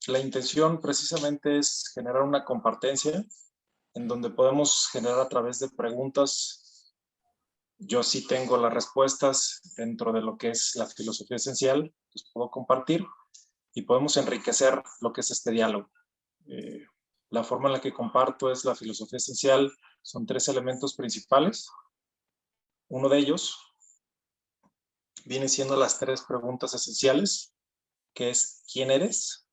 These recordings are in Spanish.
La intención precisamente es generar una compartencia en donde podemos generar a través de preguntas. Yo sí tengo las respuestas dentro de lo que es la filosofía esencial, pues puedo compartir y podemos enriquecer lo que es este diálogo. La forma en la que comparto es la filosofía esencial, son 3 elementos principales. Uno de ellos viene siendo las 3 preguntas esenciales, que es ¿quién eres?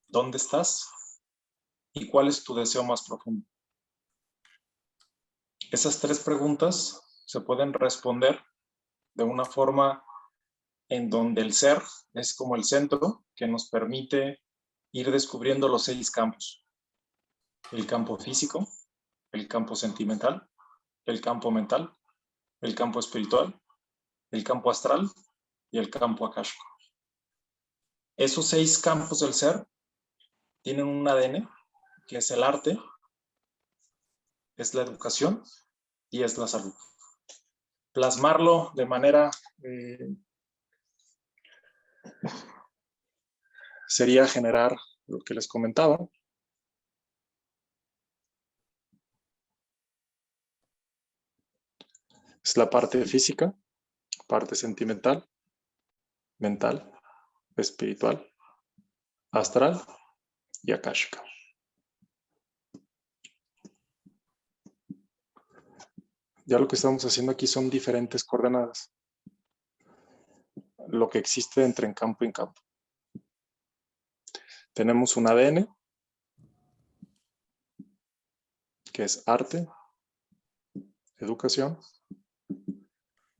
¿Dónde estás? ¿Y cuál es tu deseo más profundo? Esas 3 preguntas se pueden responder de una forma en donde el ser es como el centro que nos permite ir descubriendo los 6 campos. El campo físico, el campo sentimental, el campo mental, el campo espiritual, el campo astral y el campo akáshico. Esos 6 campos del ser tienen un ADN que es el arte, es la educación y es la salud. Plasmarlo de manera sería generar lo que les comentaba. Es la parte física, parte sentimental, mental, espiritual, astral y akáshica. Ya lo que estamos haciendo aquí son diferentes coordenadas. Lo que existe entre campo y campo. Tenemos un ADN, que es arte, educación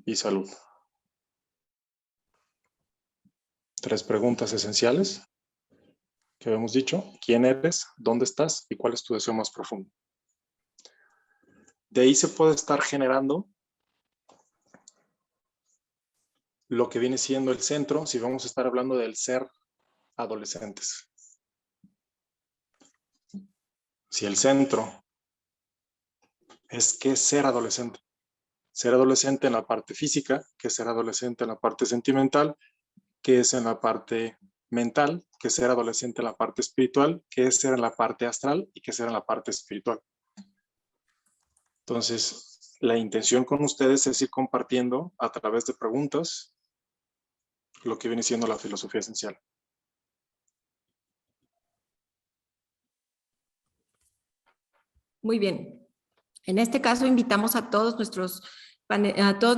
y salud. 3 preguntas esenciales que habíamos dicho. ¿Quién eres? ¿Dónde estás? ¿Y cuál es tu deseo más profundo? De ahí se puede estar generando lo que viene siendo el centro, si vamos a estar hablando del ser adolescentes. Si el centro es qué es ser adolescente. Ser adolescente en la parte física, qué es ser adolescente en la parte sentimental, qué es en la parte mental, qué es ser adolescente en la parte espiritual, qué es ser en la parte astral y qué es ser en la parte espiritual. Entonces, la intención con ustedes es ir compartiendo a través de preguntas lo que viene siendo la filosofía esencial. Muy bien. En este caso, invitamos a todos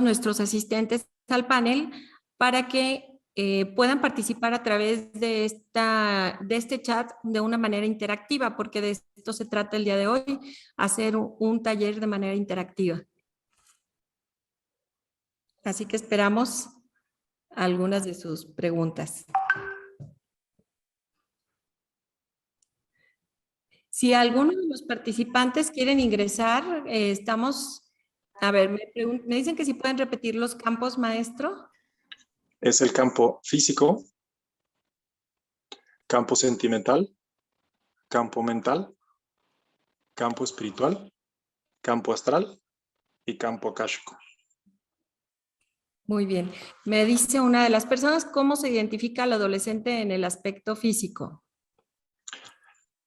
nuestros asistentes al panel para que puedan participar a través de este chat de una manera interactiva, porque de esto se trata el día de hoy, hacer un taller de manera interactiva. Así que esperamos algunas de sus preguntas. Si alguno de los participantes quieren ingresar, estamos... A ver, me dicen que si pueden repetir los campos, maestro. Es el campo físico, campo sentimental, campo mental, campo espiritual, campo astral y campo akáshico. Muy bien. Me dice una de las personas, ¿cómo se identifica al adolescente en el aspecto físico?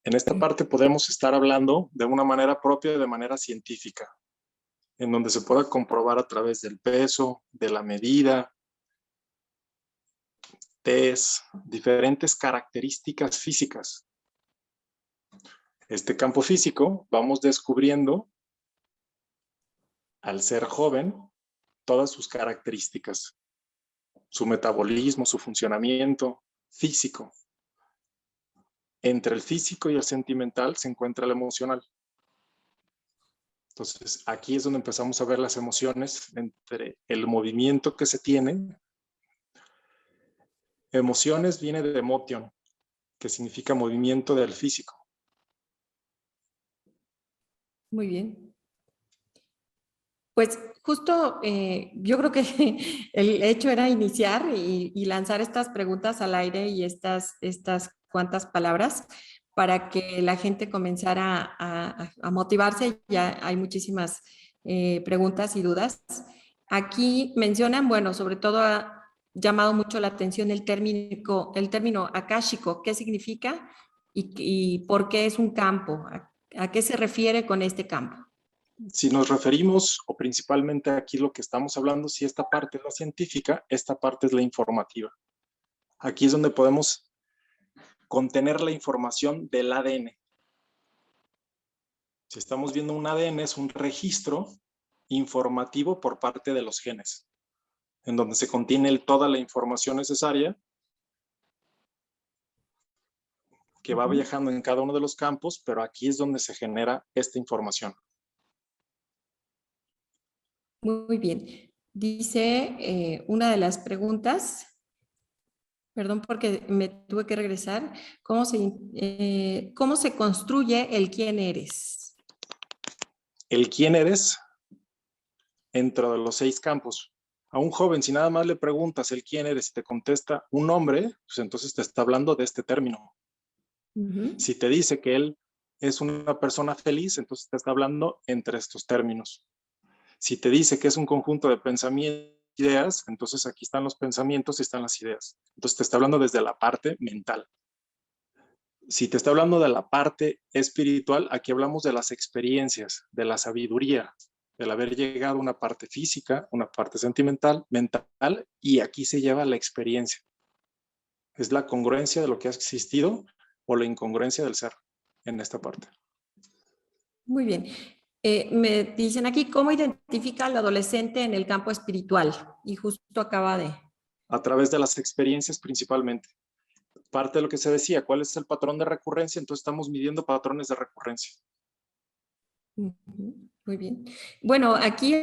En esta parte podemos estar hablando de una manera propia, de manera científica, en donde se pueda comprobar a través del peso, de la medida, test, diferentes características físicas. Este campo físico vamos descubriendo al ser joven todas sus características, su metabolismo, su funcionamiento físico. Entre el físico y el sentimental se encuentra el emocional. Entonces, aquí es donde empezamos a ver las emociones entre el movimiento que se tiene. Emociones viene de emotion, que significa movimiento del físico. Muy bien. Pues justo yo creo que el hecho era iniciar y lanzar estas preguntas al aire y estas cuantas palabras para que la gente comenzara a motivarse. Ya hay muchísimas preguntas y dudas. Aquí mencionan, bueno, sobre todo llamado mucho la atención el término akáshico. ¿Qué significa y por qué es un campo? ¿A qué se refiere con este campo? Si nos referimos, o principalmente aquí lo que estamos hablando, si esta parte es la científica, esta parte es la informativa. Aquí es donde podemos contener la información del ADN. Si estamos viendo un ADN, es un registro informativo por parte de los genes, en donde se contiene toda la información necesaria que va viajando en cada uno de los campos, pero aquí es donde se genera esta información. Muy bien. Dice una de las preguntas, perdón porque me tuve que regresar, ¿cómo se construye el quién eres? El quién eres dentro de los 6 campos. A un joven, si nada más le preguntas el quién eres y te contesta un nombre, pues entonces te está hablando de este término. Si te dice que él es una persona feliz, entonces te está hablando entre estos términos. Si te dice que es un conjunto de pensamientos y ideas, entonces aquí están los pensamientos y están las ideas. Entonces te está hablando desde la parte mental. Si te está hablando de la parte espiritual, aquí hablamos de las experiencias, de la sabiduría, del haber llegado a una parte física, una parte sentimental, mental, y aquí se lleva la experiencia. Es la congruencia de lo que ha existido o la incongruencia del ser en esta parte. Muy bien. Me dicen aquí, ¿cómo identifica al adolescente en el campo espiritual? Y justo acaba de... A través de las experiencias principalmente. Parte de lo que se decía, ¿cuál es el patrón de recurrencia? Entonces estamos midiendo patrones de recurrencia. Muy bien. Bueno, aquí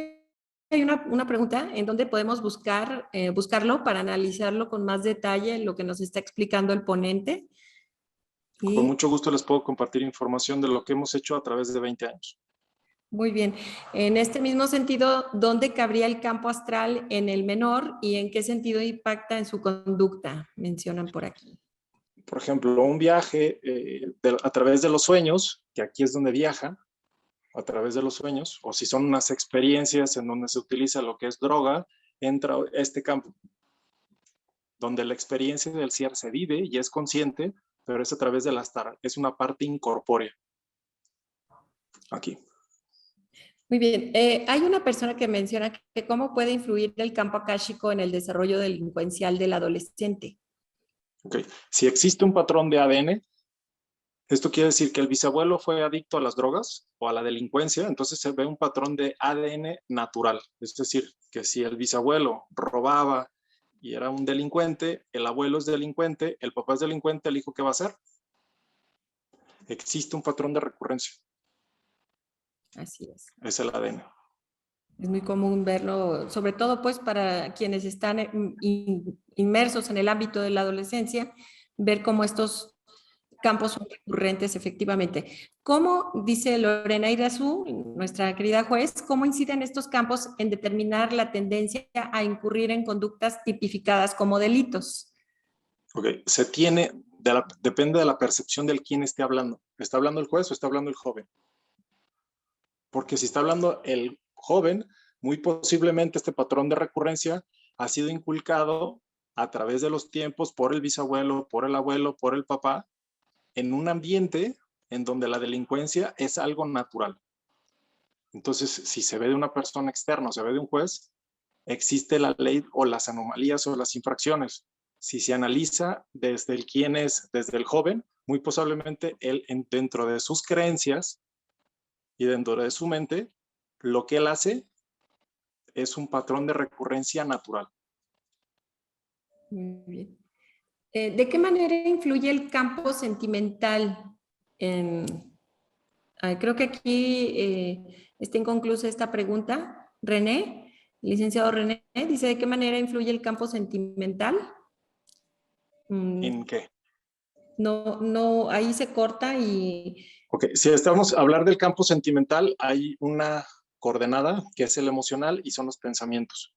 hay una pregunta en donde podemos buscarlo para analizarlo con más detalle, lo que nos está explicando el ponente. Con mucho gusto les puedo compartir información de lo que hemos hecho a través de 20 años. Muy bien. En este mismo sentido, ¿dónde cabría el campo astral en el menor y en qué sentido impacta en su conducta? Mencionan por aquí. Por ejemplo, un viaje a través de los sueños, que aquí es donde viaja, a través de los sueños, o si son unas experiencias en donde se utiliza lo que es droga, entra este campo, donde la experiencia del ser se vive y es consciente, pero es a través de las taras, es una parte incorpórea. Aquí. Muy bien. Hay una persona que menciona que cómo puede influir el campo akáshico en el desarrollo delincuencial del adolescente. Okay. Si existe un patrón de ADN, esto quiere decir que el bisabuelo fue adicto a las drogas o a la delincuencia, entonces se ve un patrón de ADN natural. Es decir, que si el bisabuelo robaba y era un delincuente, el abuelo es delincuente, el papá es delincuente, ¿el hijo qué va a hacer? Existe un patrón de recurrencia. Así es. Es el ADN. Es muy común verlo, sobre todo pues para quienes están inmersos en el ámbito de la adolescencia, ver cómo estos campos son recurrentes efectivamente. ¿Cómo, dice Lorena Irazú, nuestra querida juez, cómo inciden estos campos en determinar la tendencia a incurrir en conductas tipificadas como delitos? Ok, se tiene, depende de la percepción del quién esté hablando. ¿Está hablando el juez o está hablando el joven? Porque si está hablando el joven, muy posiblemente este patrón de recurrencia ha sido inculcado a través de los tiempos por el bisabuelo, por el abuelo, por el papá, en un ambiente en donde la delincuencia es algo natural. Entonces, si se ve de una persona externa o se ve de un juez, existe la ley o las anomalías o las infracciones. Si se analiza desde el quién es, desde el joven, muy posiblemente él dentro de sus creencias y dentro de su mente, lo que él hace es un patrón de recurrencia natural. Muy bien. ¿De qué manera influye el campo sentimental creo que aquí está inconclusa esta pregunta. René, licenciado René, dice, ¿de qué manera influye el campo sentimental? ¿En qué? No, ahí se corta y... Ok, si estamos a hablar del campo sentimental, hay una coordenada que es el emocional y son los pensamientos.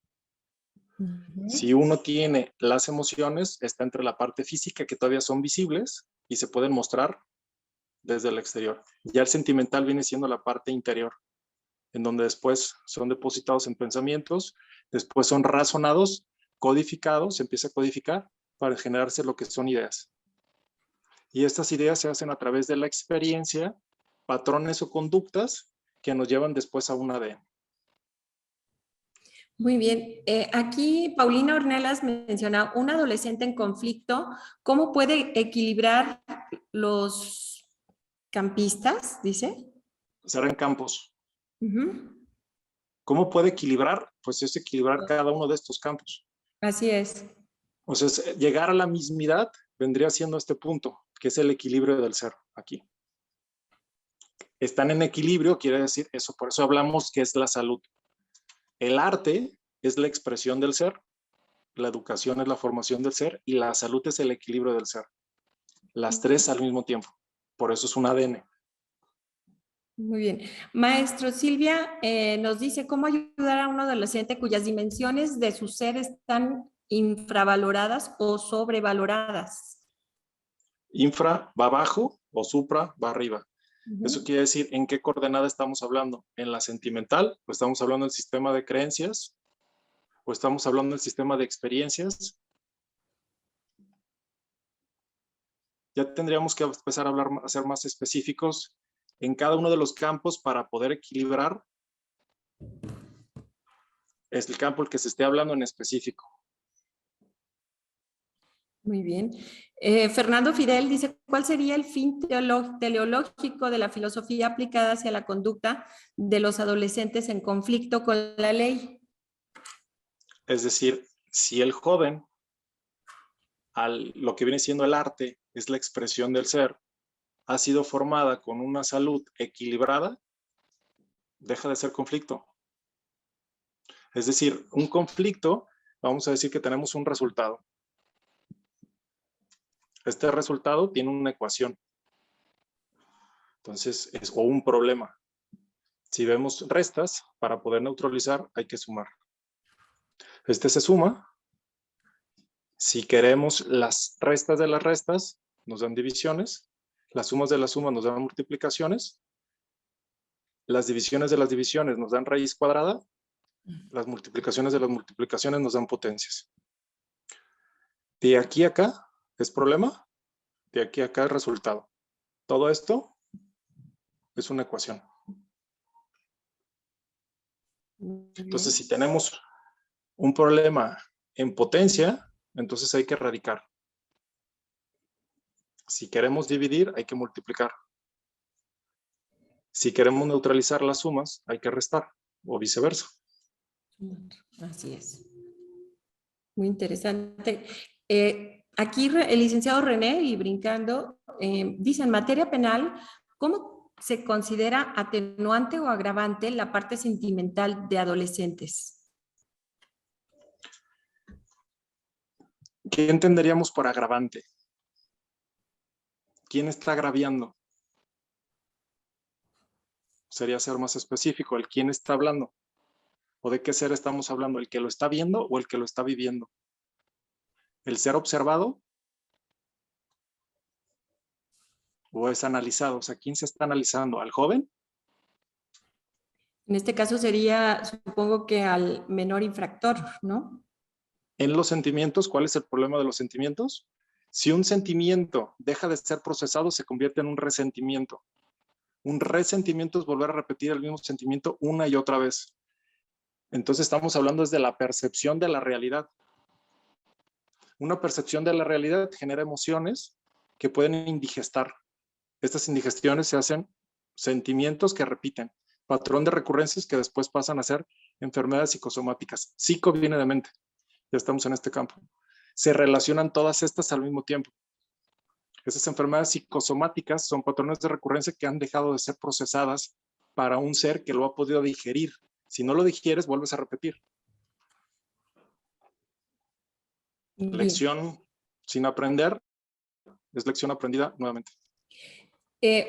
Si uno tiene las emociones, está entre la parte física que todavía son visibles y se pueden mostrar desde el exterior. Ya el sentimental viene siendo la parte interior, en donde después son depositados en pensamientos, después son razonados, codificado, se empieza a codificar para generarse lo que son ideas. Y estas ideas se hacen a través de la experiencia, patrones o conductas que nos llevan después a un ADN. Muy bien. Aquí Paulina Ornelas menciona un adolescente en conflicto, ¿cómo puede equilibrar los campistas? Dice. Serán campos. Uh-huh. ¿Cómo puede equilibrar? Pues es equilibrar cada uno de estos campos. Así es. O sea, llegar a la mismidad vendría siendo este punto, que es el equilibrio del ser aquí. Están en equilibrio, quiere decir eso, por eso hablamos que es la salud. El arte es la expresión del ser, la educación es la formación del ser y la salud es el equilibrio del ser. Las tres al mismo tiempo. Por eso es un ADN. Muy bien. Maestro, Silvia nos dice cómo ayudar a un adolescente cuyas dimensiones de su ser están infravaloradas o sobrevaloradas. Infra va abajo o supra va arriba. Eso quiere decir en qué coordenada estamos hablando. ¿En la sentimental? ¿O estamos hablando del sistema de creencias? ¿O estamos hablando del sistema de experiencias? Ya tendríamos que empezar a ser más específicos en cada uno de los campos para poder equilibrar. Es el campo el que se esté hablando en específico. Muy bien. Fernando Fidel dice, ¿cuál sería el fin teleológico de la filosofía aplicada hacia la conducta de los adolescentes en conflicto con la ley? Es decir, si el joven, lo que viene siendo el arte, es la expresión del ser, ha sido formada con una salud equilibrada, deja de ser conflicto. Es decir, un conflicto, vamos a decir que tenemos un resultado. Este resultado tiene una ecuación. Entonces, o un problema. Si vemos restas, para poder neutralizar hay que sumar. Este se suma. Si queremos las restas de las restas, nos dan divisiones. Las sumas de las sumas nos dan multiplicaciones. Las divisiones de las divisiones nos dan raíz cuadrada. Las multiplicaciones de las multiplicaciones nos dan potencias. De aquí a acá es problema. De aquí a acá es resultado. Todo esto es una ecuación. Entonces, si tenemos un problema en potencia, entonces hay que radicar. Si queremos dividir, hay que multiplicar. Si queremos neutralizar las sumas, hay que restar, o viceversa. Así es. Muy interesante. Aquí el licenciado René, y brincando, dice, en materia penal, ¿cómo se considera atenuante o agravante la parte sentimental de adolescentes? ¿Qué entenderíamos por agravante? ¿Quién está agraviando? Sería ser más específico, el quién está hablando. ¿O de qué ser estamos hablando? ¿El que lo está viendo o el que lo está viviendo? ¿El ser observado? ¿O es analizado? O sea, ¿quién se está analizando? ¿Al joven? En este caso sería, supongo que al menor infractor, ¿no? En los sentimientos, ¿cuál es el problema de los sentimientos? Si un sentimiento deja de ser procesado, se convierte en un resentimiento. Un resentimiento es volver a repetir el mismo sentimiento una y otra vez. Entonces estamos hablando desde la percepción de la realidad. Una percepción de la realidad genera emociones que pueden indigestar. Estas indigestiones se hacen sentimientos que repiten, patrón de recurrencias que después pasan a ser enfermedades psicosomáticas. Psico viene de mente. Ya estamos en este campo. Se relacionan todas estas al mismo tiempo. Esas enfermedades psicosomáticas son patrones de recurrencia que han dejado de ser procesadas para un ser que lo ha podido digerir. Si no lo digieres, vuelves a repetir. Bien. Lección sin aprender es lección aprendida nuevamente.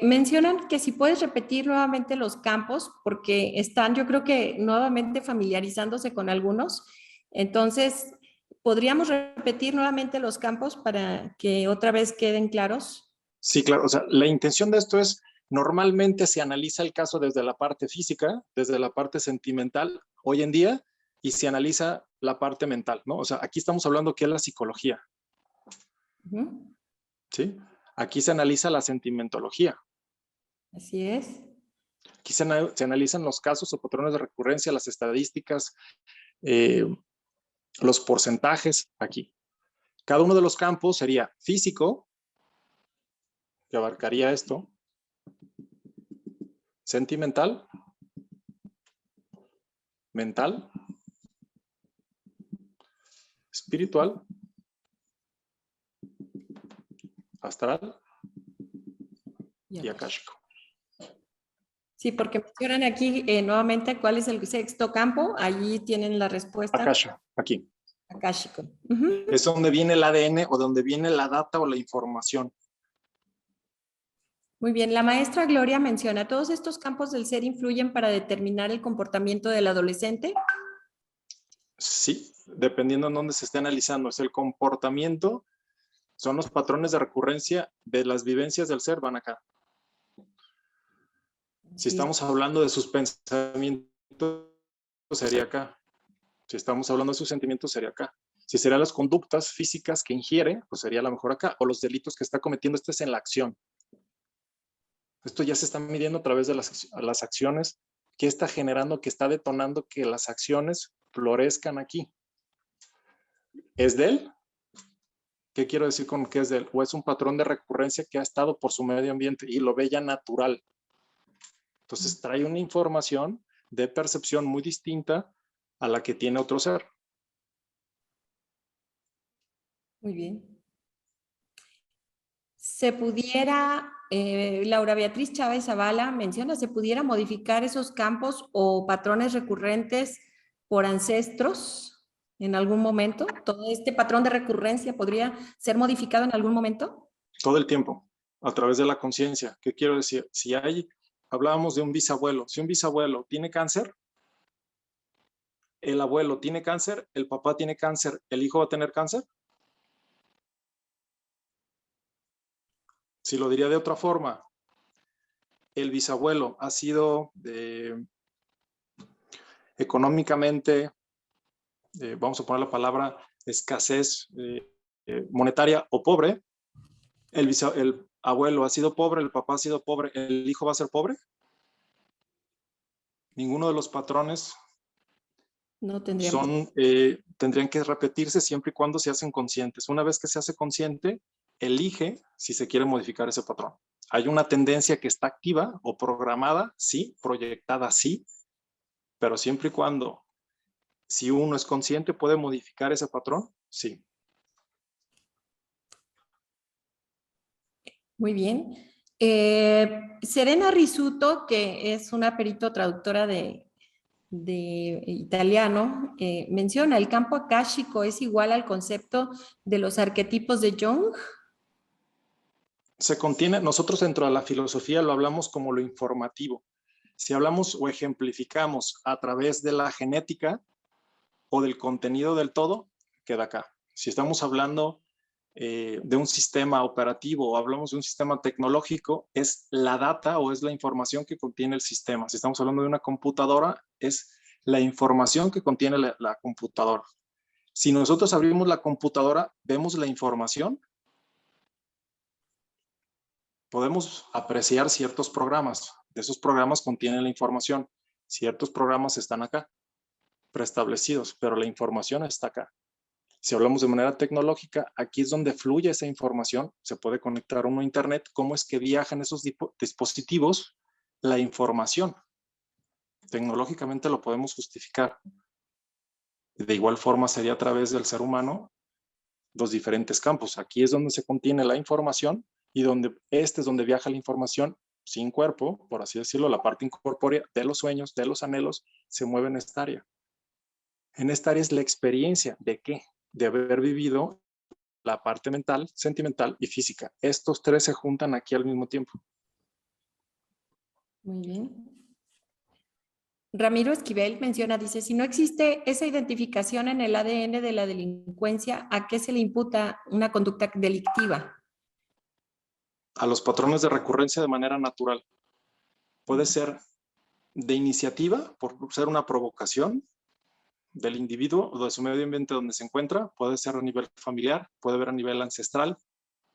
Mencionan que si puedes repetir nuevamente los campos, porque están, yo creo que nuevamente familiarizándose con algunos. Entonces, ¿podríamos repetir nuevamente los campos para que otra vez queden claros? Sí, claro. O sea, la intención de esto es, normalmente se analiza el caso desde la parte física, desde la parte sentimental hoy en día, y se analiza la parte mental, ¿no? O sea, aquí estamos hablando que es la psicología, ¿sí? Aquí se analiza la sentimentología. Así es. Aquí se analizan los casos o patrones de recurrencia, las estadísticas, los porcentajes aquí. Cada uno de los campos sería físico, que abarcaría esto, sentimental, mental, espiritual, astral y akáshico. Sí, porque mencionan aquí nuevamente cuál es el sexto campo. Allí tienen la respuesta. Akasha, aquí. Akáshico. Es donde viene el ADN o donde viene la data o la información. Muy bien, la maestra Gloria menciona, ¿todos estos campos del ser influyen para determinar el comportamiento del adolescente? Sí, dependiendo en dónde se esté analizando. Es el comportamiento, son los patrones de recurrencia de las vivencias del ser, van acá. Si estamos hablando de sus pensamientos, sería acá. Si estamos hablando de sus sentimientos, sería acá. Si serían las conductas físicas que ingiere, pues sería a lo mejor acá. O los delitos que está cometiendo, este es en la acción. Esto ya se está midiendo a través de las acciones que está generando, que está detonando que las acciones florezcan aquí. ¿Es de él? ¿Qué quiero decir con que es de él? O es un patrón de recurrencia que ha estado por su medio ambiente y lo ve ya natural. Entonces trae una información de percepción muy distinta a la que tiene otro ser. Muy bien. Se pudiera, Laura Beatriz Chávez Zavala menciona, ¿se pudiera modificar esos campos o patrones recurrentes por ancestros en algún momento? ¿Todo este patrón de recurrencia podría ser modificado en algún momento? Todo el tiempo, a través de la conciencia. ¿Qué quiero decir? Si hablábamos de un bisabuelo, si un bisabuelo tiene cáncer, el abuelo tiene cáncer, el papá tiene cáncer, ¿el hijo va a tener cáncer? Si lo diría de otra forma, el bisabuelo ha sido económicamente, vamos a poner la palabra escasez monetaria o pobre, el abuelo ha sido pobre, el papá ha sido pobre, ¿el hijo va a ser pobre? Ninguno de los patrones No tendrían. tendrían que repetirse siempre y cuando se hacen conscientes. Una vez que se hace consciente, elige si se quiere modificar ese patrón. Hay una tendencia que está activa o programada, sí, proyectada, sí, pero siempre y cuando, si uno es consciente, puede modificar ese patrón, sí. Muy bien. Serena Risuto, que es una perito traductora de italiano, menciona, el campo akáshico es igual al concepto de los arquetipos de Jung. Se contiene, nosotros dentro de la filosofía lo hablamos como lo informativo. Si hablamos o ejemplificamos a través de la genética o del contenido del todo, queda acá. Si estamos hablando de un sistema operativo o hablamos de un sistema tecnológico, es la data o es la información que contiene el sistema. Si estamos hablando de una computadora, es la información que contiene la computadora. Si nosotros abrimos la computadora, vemos la información, podemos apreciar ciertos programas. De esos programas contienen la información. Ciertos programas están acá, preestablecidos, pero la información está acá. Si hablamos de manera tecnológica, aquí es donde fluye esa información, se puede conectar uno a internet, cómo es que viajan esos dispositivos, la información. Tecnológicamente lo podemos justificar. De igual forma sería a través del ser humano los diferentes campos. Aquí es donde se contiene la información y este es donde viaja la información sin cuerpo, por así decirlo, la parte incorpórea de los sueños, de los anhelos, se mueve en esta área. En esta área es la experiencia de qué, de haber vivido la parte mental, sentimental y física. Estos tres se juntan aquí al mismo tiempo. Muy bien. Ramiro Esquivel menciona, dice, si no existe esa identificación en el ADN de la delincuencia, ¿a qué se le imputa una conducta delictiva? A los patrones de recurrencia de manera natural. Puede ser de iniciativa, por ser una provocación, del individuo o de su medio ambiente donde se encuentra. Puede ser a nivel familiar, puede ser a nivel ancestral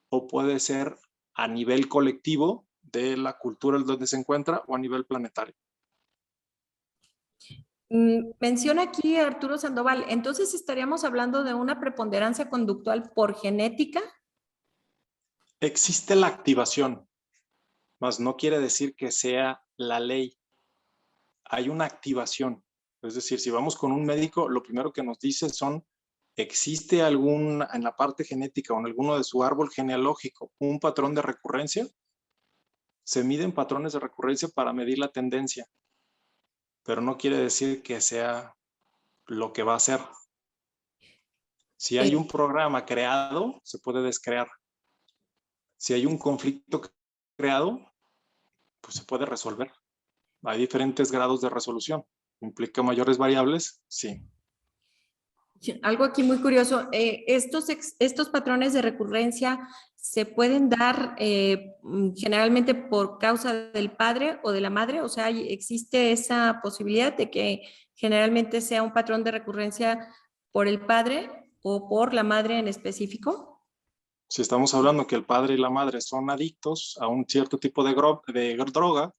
o puede ser a nivel colectivo de la cultura donde se encuentra o a nivel planetario. Menciona aquí Arturo Sandoval, entonces estaríamos hablando de una preponderancia conductual por genética. Existe la activación, mas no quiere decir que sea la ley. Hay una activación. Es decir, si vamos con un médico, lo primero que nos dice son, ¿existe algún, en la parte genética o en alguno de su árbol genealógico, un patrón de recurrencia? Se miden patrones de recurrencia para medir la tendencia, pero no quiere decir que sea lo que va a ser. Si hay un programa creado, se puede descrear. Si hay un conflicto creado, pues se puede resolver. Hay diferentes grados de resolución. ¿Implica mayores variables? Sí. Algo aquí muy curioso, estos patrones de recurrencia se pueden dar generalmente por causa del padre o de la madre, o sea, existe esa posibilidad de que generalmente sea un patrón de recurrencia por el padre o por la madre en específico. Si estamos hablando que el padre y la madre son adictos a un cierto tipo de droga,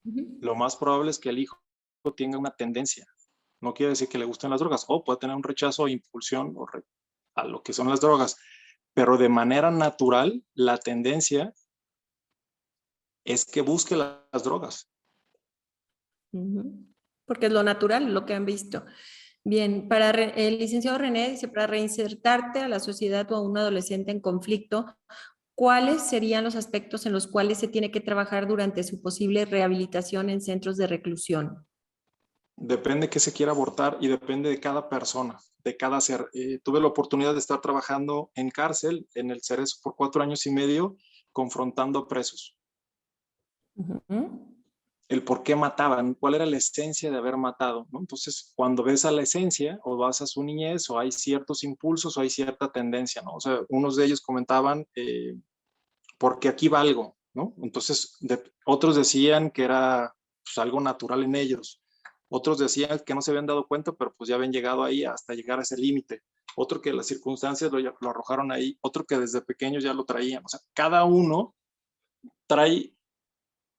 lo más probable es que el hijo tenga una tendencia. No quiere decir que le gusten las drogas, o puede tener un rechazo o impulsión a lo que son las drogas, pero de manera natural la tendencia es que busque las drogas. Porque es lo natural, lo que han visto. Bien, para el licenciado René dice, para reinsertarte a la sociedad o a un adolescente en conflicto, ¿cuáles serían los aspectos en los cuales se tiene que trabajar durante su posible rehabilitación en centros de reclusión? Depende de qué se quiera abordar y depende de cada persona, de cada ser. Tuve la oportunidad de estar trabajando en cárcel, en el Cerezo, por 4 años y medio, confrontando a presos. El por qué mataban, cuál era la esencia de haber matado, ¿no? Entonces, cuando ves a la esencia o vas a su niñez o hay ciertos impulsos o hay cierta tendencia, ¿no? O sea, unos de ellos comentaban, porque aquí va algo, ¿no? Entonces, otros decían que era pues, algo natural en ellos. Otros decían que no se habían dado cuenta, pero pues ya habían llegado ahí hasta llegar a ese límite. Otro que las circunstancias lo arrojaron ahí. Otro que desde pequeños ya lo traían. O sea, cada uno trae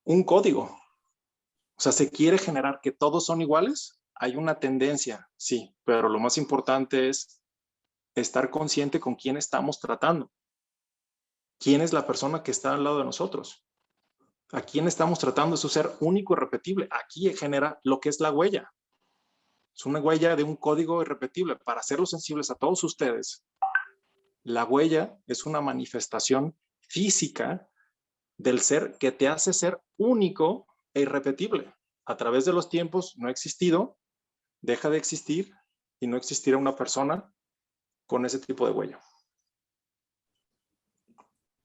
un código. O sea, se quiere generar que todos son iguales. Hay una tendencia, sí, pero lo más importante es estar consciente con quién estamos tratando. ¿Quién es la persona que está al lado de nosotros? ¿A quién estamos tratando? Es un ser único y repetible. Aquí genera lo que es la huella. Es una huella de un código irrepetible. Para hacerlos sensibles a todos ustedes, la huella es una manifestación física del ser que te hace ser único e irrepetible. A través de los tiempos no ha existido, deja de existir y no existirá una persona con ese tipo de huella.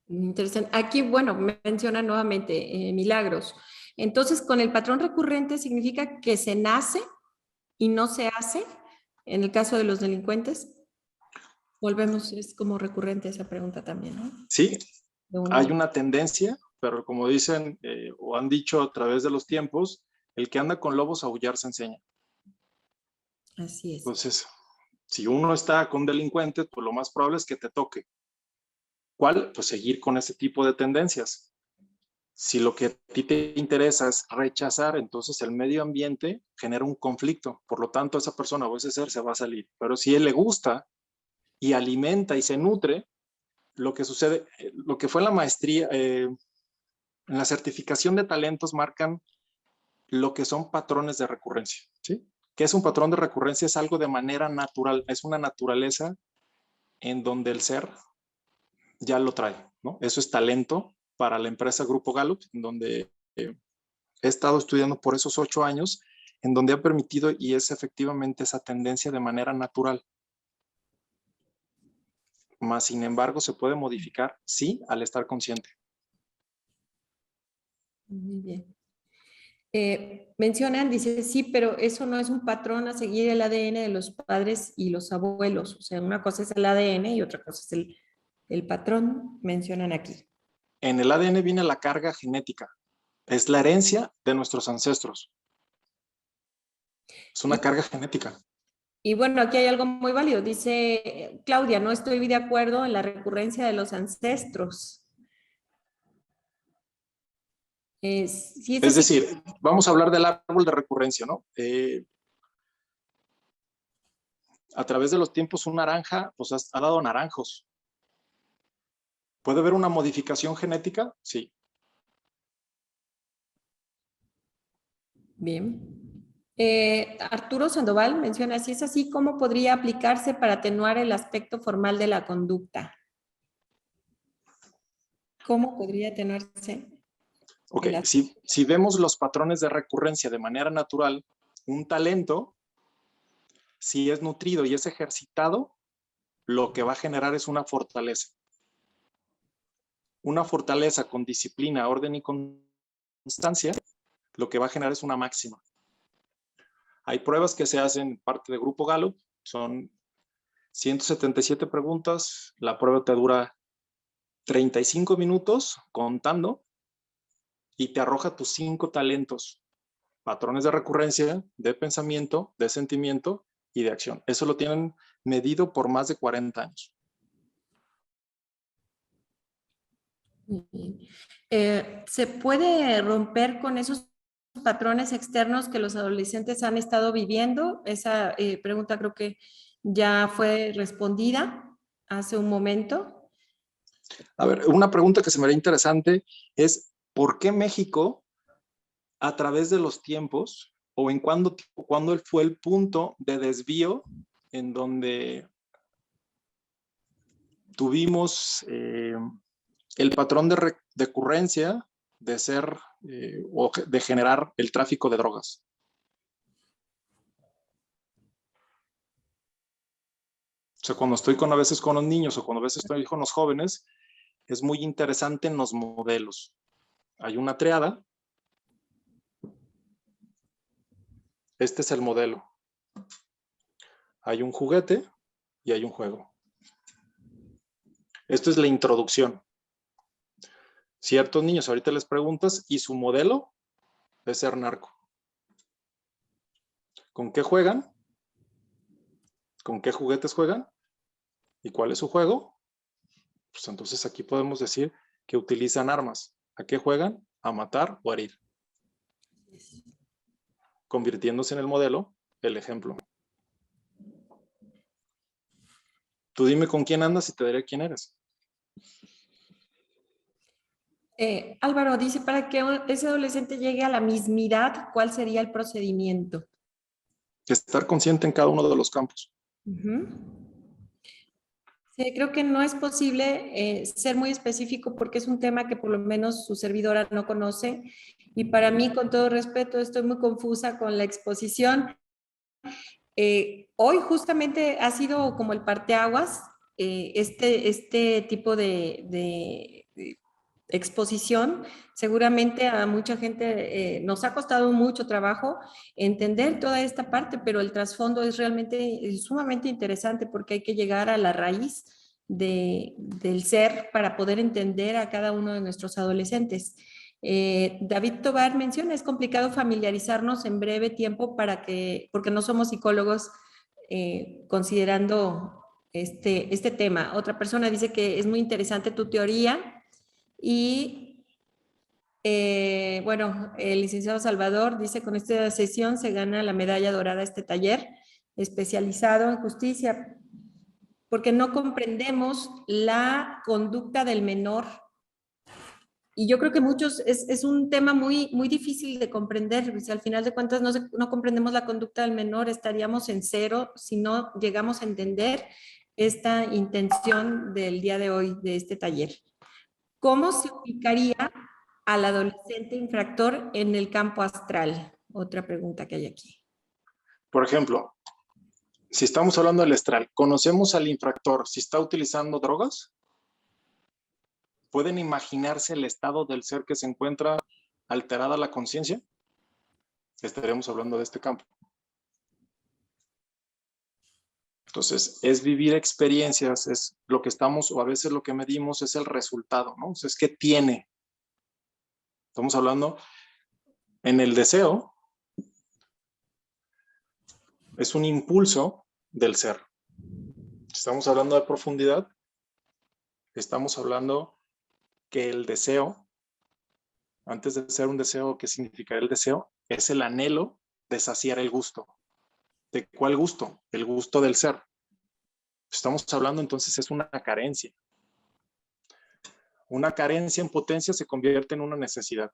Interesante. Aquí, bueno, menciona nuevamente milagros. Entonces, con el patrón recurrente significa que se nace y no se hace, en el caso de los delincuentes. Volvemos, es como recurrente esa pregunta también, ¿no? Sí, hay una tendencia, pero como dicen o han dicho a través de los tiempos, el que anda con lobos a aullar se enseña. Así es. Entonces, si uno está con delincuentes, pues lo más probable es que te toque. ¿Cuál? Pues seguir con ese tipo de tendencias. Si lo que a ti te interesa es rechazar, entonces el medio ambiente genera un conflicto. Por lo tanto, esa persona o ese ser se va a salir. Pero si él le gusta y alimenta y se nutre, lo que sucede, lo que fue la maestría, en la certificación de talentos marcan lo que son patrones de recurrencia. ¿Sí? ¿Qué es un patrón de recurrencia? Es algo de manera natural, es una naturaleza en donde el ser ya lo trae, ¿no? Eso es talento para la empresa Grupo Gallup, en donde he estado estudiando por esos 8 años, en donde ha permitido y es efectivamente esa tendencia de manera natural. Más sin embargo, se puede modificar, sí, al estar consciente. Muy bien. Mencionan, dice, sí, pero eso no es un patrón a seguir el ADN de los padres y los abuelos. O sea, una cosa es el ADN y otra cosa es el patrón, mencionan aquí. En el ADN viene la carga genética. Es la herencia de nuestros ancestros. Es una carga genética. Y bueno, aquí hay algo muy válido. Dice Claudia, no estoy de acuerdo en la recurrencia de los ancestros. Si es Es así, decir, vamos a hablar del árbol de recurrencia, ¿no? A través de los tiempos, un naranja pues ha dado naranjos. ¿Puede haber una modificación genética? Sí. bien. Arturo Sandoval menciona, si es así, ¿cómo podría aplicarse para atenuar el aspecto formal de la conducta? ¿Cómo podría atenuarse Ok, el aspecto? si vemos los patrones de recurrencia de manera natural, un talento, si es nutrido y es ejercitado, lo que va a generar es una fortaleza. Una fortaleza con disciplina, orden y constancia, lo que va a generar es una máxima. Hay pruebas que se hacen parte del grupo Gallup, son 177 preguntas, la prueba te dura 35 minutos contando y te arroja tus 5 talentos, patrones de recurrencia, de pensamiento, de sentimiento y de acción. Eso lo tienen medido por más de 40 años. ¿Se puede romper con esos patrones externos que los adolescentes han estado viviendo? Esa pregunta creo que ya fue respondida hace un momento. A ver, una pregunta que se me haría interesante es, ¿por qué México, a través de los tiempos, o en cuándo fue el punto de desvío en donde tuvimos el patrón de recurrencia de ser o de generar el tráfico de drogas? O sea, cuando estoy a veces con los niños o cuando a veces estoy con los jóvenes, es muy interesante en los modelos. Hay una triada. Este es el modelo. Hay un juguete y hay un juego. Esto es la introducción. Ciertos niños, ahorita les preguntas, ¿y su modelo? Es ser narco. ¿Con qué juegan? ¿Con qué juguetes juegan? ¿Y cuál es su juego? Pues entonces aquí podemos decir que utilizan armas. ¿A qué juegan? A matar o a herir. Convirtiéndose en el modelo, el ejemplo. Tú dime con quién andas y te diré quién eres. Álvaro dice, para que ese adolescente llegue a la mismidad, ¿cuál sería el procedimiento? Estar consciente en cada uno de los campos. Ujú. Sí, creo que no es posible ser muy específico porque es un tema que por lo menos su servidora no conoce y para mí, con todo respeto, estoy muy confusa con la exposición. Hoy justamente ha sido como el parteaguas, este tipo de exposición. Seguramente a mucha gente nos ha costado mucho trabajo entender toda esta parte, pero el trasfondo es realmente sumamente interesante porque hay que llegar a la raíz del ser para poder entender a cada uno de nuestros adolescentes. David Tobar menciona, es complicado familiarizarnos en breve tiempo porque no somos psicólogos considerando este tema. Otra persona dice que es muy interesante tu teoría y bueno, el licenciado Salvador dice, con esta sesión se gana la medalla dorada a este taller especializado en justicia, porque no comprendemos la conducta del menor. Y yo creo que muchos, es un tema muy difícil de comprender. Si al final de cuentas no comprendemos la conducta del menor, estaríamos en cero si no llegamos a entender esta intención del día de hoy de este taller. ¿Cómo se ubicaría al adolescente infractor en el campo astral? Otra pregunta que hay aquí. Por ejemplo, si estamos hablando del astral, ¿conocemos al infractor si está utilizando drogas? ¿Pueden imaginarse el estado del ser que se encuentra alterada la conciencia? Estaríamos hablando de este campo. Entonces, es vivir experiencias, es lo que estamos, o a veces lo que medimos es el resultado, ¿no? O sea, es que tiene. Estamos hablando en el deseo, es un impulso del ser. Estamos hablando de profundidad, estamos hablando que el deseo, antes de ser un deseo, ¿qué significa el deseo? Es el anhelo de saciar el gusto. ¿De cuál gusto? El gusto del ser. Estamos hablando entonces es una carencia. Una carencia en potencia se convierte en una necesidad.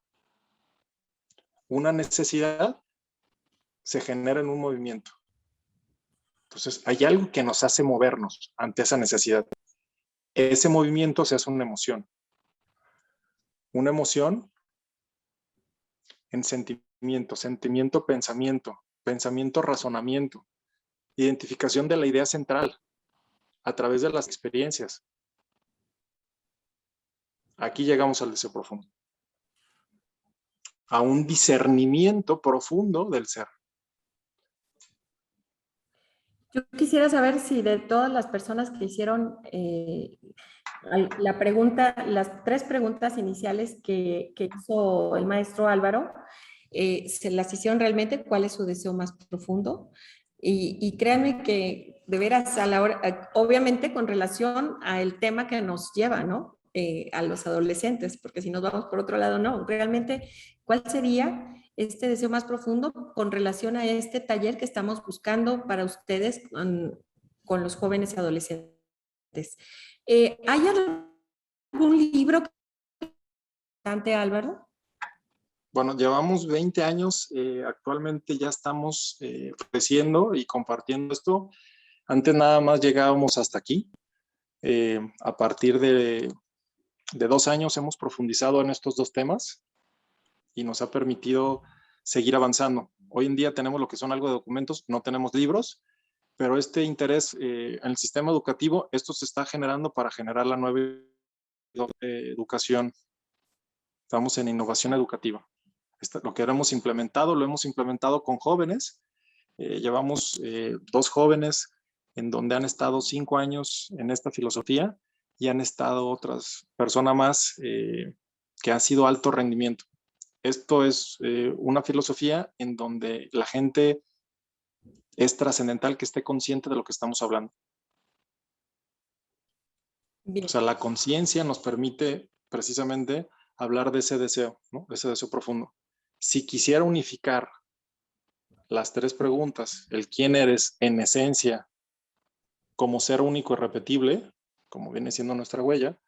Una necesidad se genera en un movimiento. Entonces, hay algo que nos hace movernos ante esa necesidad. Ese movimiento se hace una emoción. Una emoción en sentimiento, sentimiento, pensamiento, pensamiento, razonamiento, identificación de la idea central a través de las experiencias. Aquí llegamos al deseo profundo. A un discernimiento profundo del ser. Yo quisiera saber si de todas las personas que hicieron la pregunta, las 3 preguntas iniciales que hizo el maestro Álvaro, se las hicieron realmente, cuál es su deseo más profundo. Y créanme que de veras, a la hora, obviamente con relación al tema que nos lleva, ¿no? A los adolescentes, porque si nos vamos por otro lado, no. Realmente, ¿cuál sería este deseo más profundo con relación a este taller que estamos buscando para ustedes con los jóvenes adolescentes? ¿Hay algún libro que Álvaro? Bueno, llevamos 20 años, actualmente ya estamos creciendo y compartiendo esto. Antes nada más llegábamos hasta aquí. A partir de 2 años hemos profundizado en estos 2 temas y nos ha permitido seguir avanzando. Hoy en día tenemos lo que son algo de documentos, no tenemos libros, pero este interés en el sistema educativo, esto se está generando para generar la nueva educación. Estamos en innovación educativa. Lo que hemos implementado, lo hemos implementado con jóvenes. Llevamos 2 jóvenes en donde han estado 5 años en esta filosofía y han estado otras personas más que han sido alto rendimiento. Esto es una filosofía en donde la gente es trascendental que esté consciente de lo que estamos hablando. Bien. O sea, la conciencia nos permite precisamente hablar de ese deseo, ¿no? Ese deseo profundo. Si quisiera unificar las 3 preguntas, el quién eres en esencia, como ser único y repetible, como viene siendo nuestra huella,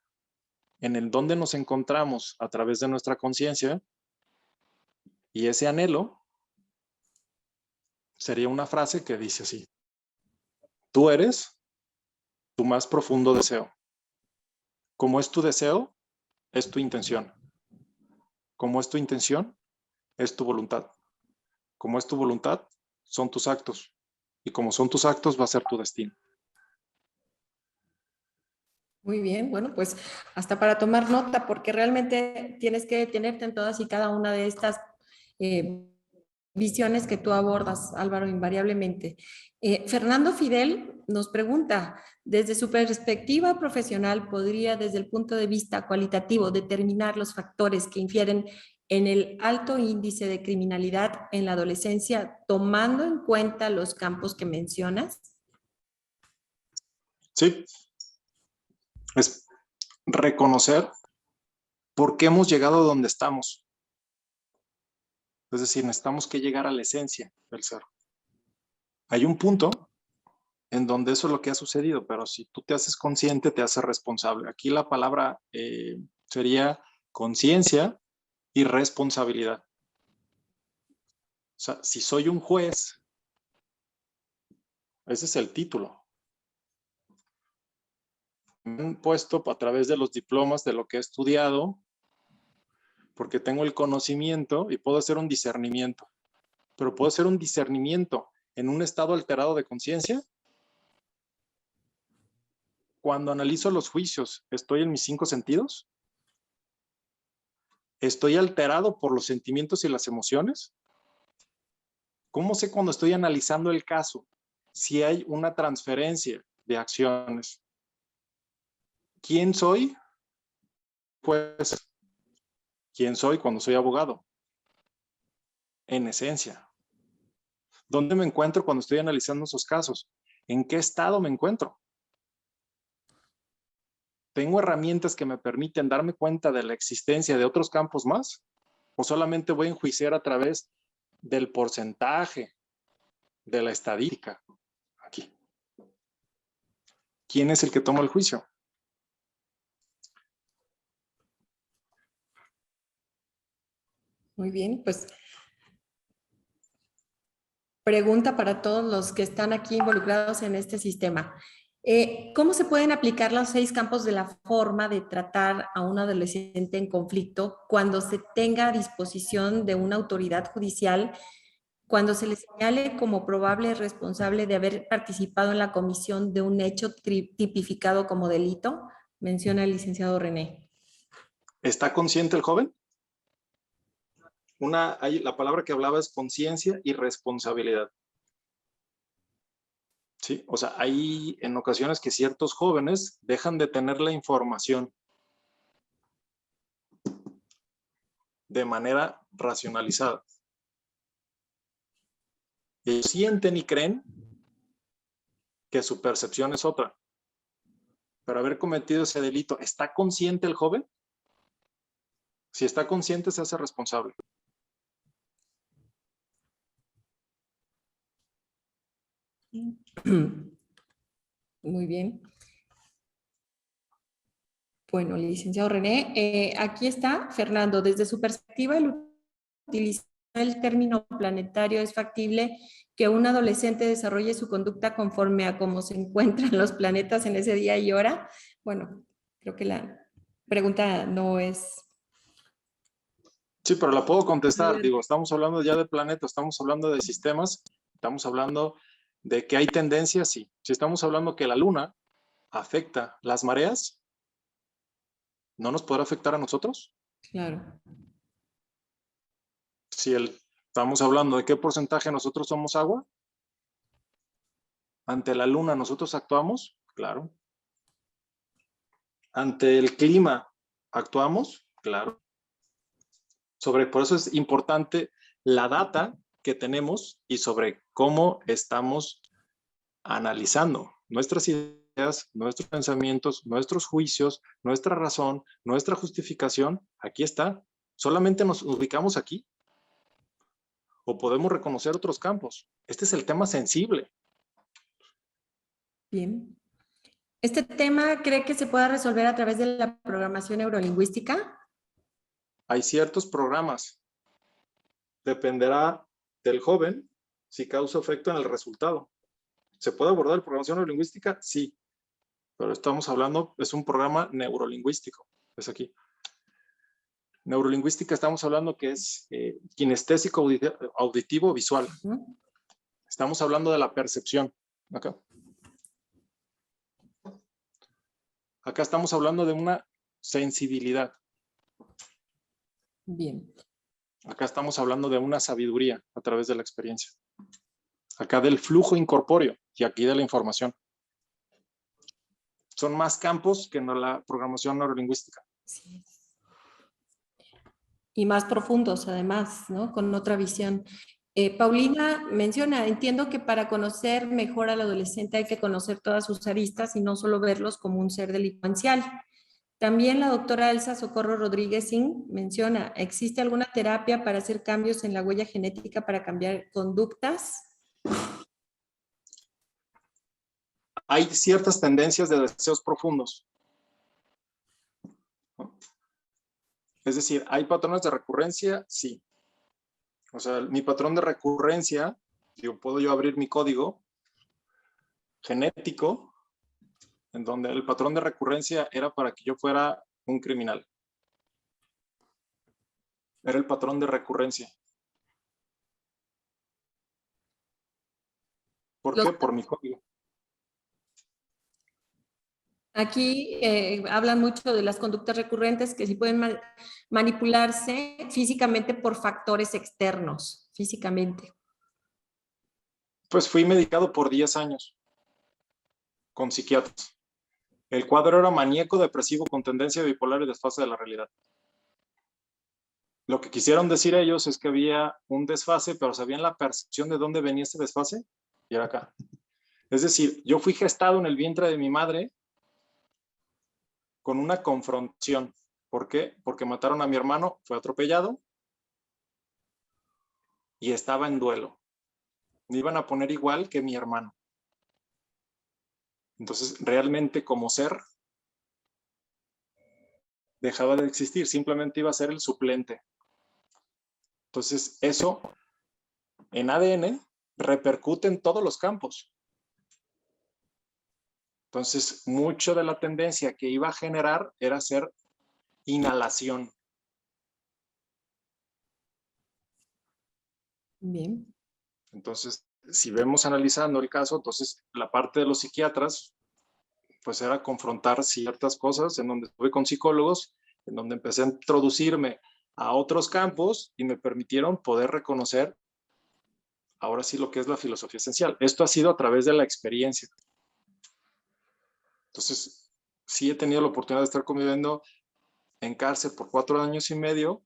en el dónde nos encontramos a través de nuestra conciencia y ese anhelo, sería una frase que dice así: tú eres tu más profundo deseo. Como es tu deseo, es tu intención. Como es tu intención, es tu voluntad. Como es tu voluntad, son tus actos. Y como son tus actos, va a ser tu destino. Muy bien, bueno, pues hasta para tomar nota, porque realmente tienes que detenerte en todas y cada una de estas eh, visiones que tú abordas, Álvaro, invariablemente. Fernando Fidel nos pregunta, desde su perspectiva profesional, ¿podría desde el punto de vista cualitativo determinar los factores que infieren en el alto índice de criminalidad en la adolescencia, tomando en cuenta los campos que mencionas? Sí, es reconocer por qué hemos llegado a donde estamos. Es decir, necesitamos que llegar a la esencia del ser. Hay un punto en donde eso es lo que ha sucedido, pero si tú te haces consciente, te haces responsable. Aquí la palabra sería conciencia y responsabilidad. O sea, si soy un juez, ese es el título. Me han puesto a través de los diplomas de lo que he estudiado, porque tengo el conocimiento y puedo hacer un discernimiento. Pero puedo hacer un discernimiento en un estado alterado de conciencia. Cuando analizo los juicios, ¿estoy en mis 5 sentidos? ¿Estoy alterado por los sentimientos y las emociones? ¿Cómo sé cuando estoy analizando el caso si hay una transferencia de acciones? ¿Quién soy? Pues, ¿quién soy cuando soy abogado? En esencia. ¿Dónde me encuentro cuando estoy analizando esos casos? ¿En qué estado me encuentro? ¿Tengo herramientas que me permiten darme cuenta de la existencia de otros campos más? ¿O solamente voy a enjuiciar a través del porcentaje, de la estadística? Aquí. ¿Quién es el que toma el juicio? Muy bien, pues pregunta para todos los que están aquí involucrados en este sistema. ¿Cómo se pueden aplicar los 6 campos de la forma de tratar a un adolescente en conflicto cuando se tenga a disposición de una autoridad judicial, cuando se le señale como probable responsable de haber participado en la comisión de un hecho tipificado como delito? Menciona el licenciado René. ¿Está consciente el joven? La palabra que hablaba es conciencia y responsabilidad. Sí, o sea, hay en ocasiones que ciertos jóvenes dejan de tener la información de manera racionalizada. Ellos sienten y creen que su percepción es otra. Pero haber cometido ese delito, ¿está consciente el joven? Si está consciente, se hace responsable. Muy bien. Bueno, licenciado René, aquí está Fernando. Desde su perspectiva, el utilizar el término planetario es factible que un adolescente desarrolle su conducta conforme a cómo se encuentran los planetas en ese día y hora. Bueno, creo que la pregunta no es... Sí, pero la puedo contestar. Digo, estamos hablando ya de planetas, estamos hablando de sistemas, estamos hablando de que hay tendencias, sí. Si estamos hablando que la luna afecta las mareas, ¿no nos podrá afectar a nosotros? Claro. Si estamos hablando de qué porcentaje nosotros somos agua, ante la luna nosotros actuamos, claro. Ante el clima actuamos, claro. Por eso es importante la data que tenemos y sobre cómo estamos analizando nuestras ideas, nuestros pensamientos, nuestros juicios, nuestra razón, nuestra justificación. Aquí está. Solamente nos ubicamos aquí o podemos reconocer otros campos. Este es el tema sensible. Bien. ¿Este tema cree que se pueda resolver a través de la programación neurolingüística? Hay ciertos programas. Dependerá del joven si causa efecto en el resultado. ¿Se puede abordar la programación neurolingüística? Sí, pero estamos hablando, es un programa neurolingüístico. Es aquí. Neurolingüística estamos hablando que es kinestésico, auditivo, visual. Estamos hablando de la percepción. Acá. Acá estamos hablando de una sensibilidad. Bien. Acá estamos hablando de una sabiduría a través de la experiencia. Acá del flujo incorpóreo y aquí de la información. Son más campos que en la programación neurolingüística. Sí. Y más profundos, además, ¿no? Con otra visión. Paulina menciona, entiendo que para conocer mejor al adolescente hay que conocer todas sus aristas y no solo verlos como un ser delincuencial. También la doctora Elsa Socorro Rodríguez Singh menciona, ¿existe alguna terapia para hacer cambios en la huella genética para cambiar conductas? Hay ciertas tendencias de deseos profundos. Es decir, ¿hay patrones de recurrencia? Sí. O sea, mi patrón de recurrencia, puedo yo abrir mi código genético, en donde el patrón de recurrencia era para que yo fuera un criminal. Era el patrón de recurrencia. ¿Por qué? Por mi código. Aquí hablan mucho de las conductas recurrentes que sí pueden manipularse físicamente por factores externos, físicamente. Pues fui medicado por 10 años con psiquiatras. El cuadro era maníaco, depresivo, con tendencia bipolar y desfase de la realidad. Lo que quisieron decir ellos es que había un desfase, pero sabían la percepción de dónde venía ese desfase y era acá. Es decir, yo fui gestado en el vientre de mi madre con una confrontación. ¿Por qué? Porque mataron a mi hermano, fue atropellado y estaba en duelo. Me iban a poner igual que mi hermano. Entonces, realmente como ser, dejaba de existir, simplemente iba a ser el suplente. Entonces, eso en ADN repercute en todos los campos. Entonces, mucho de la tendencia que iba a generar era hacer inhalación. Bien. Entonces, si vemos analizando el caso, entonces la parte de los psiquiatras, pues era confrontar ciertas cosas en donde estuve con psicólogos, en donde empecé a introducirme a otros campos y me permitieron poder reconocer ahora sí lo que es la filosofía esencial. Esto ha sido a través de la experiencia. Entonces, sí he tenido la oportunidad de estar conviviendo en cárcel por 4 años y medio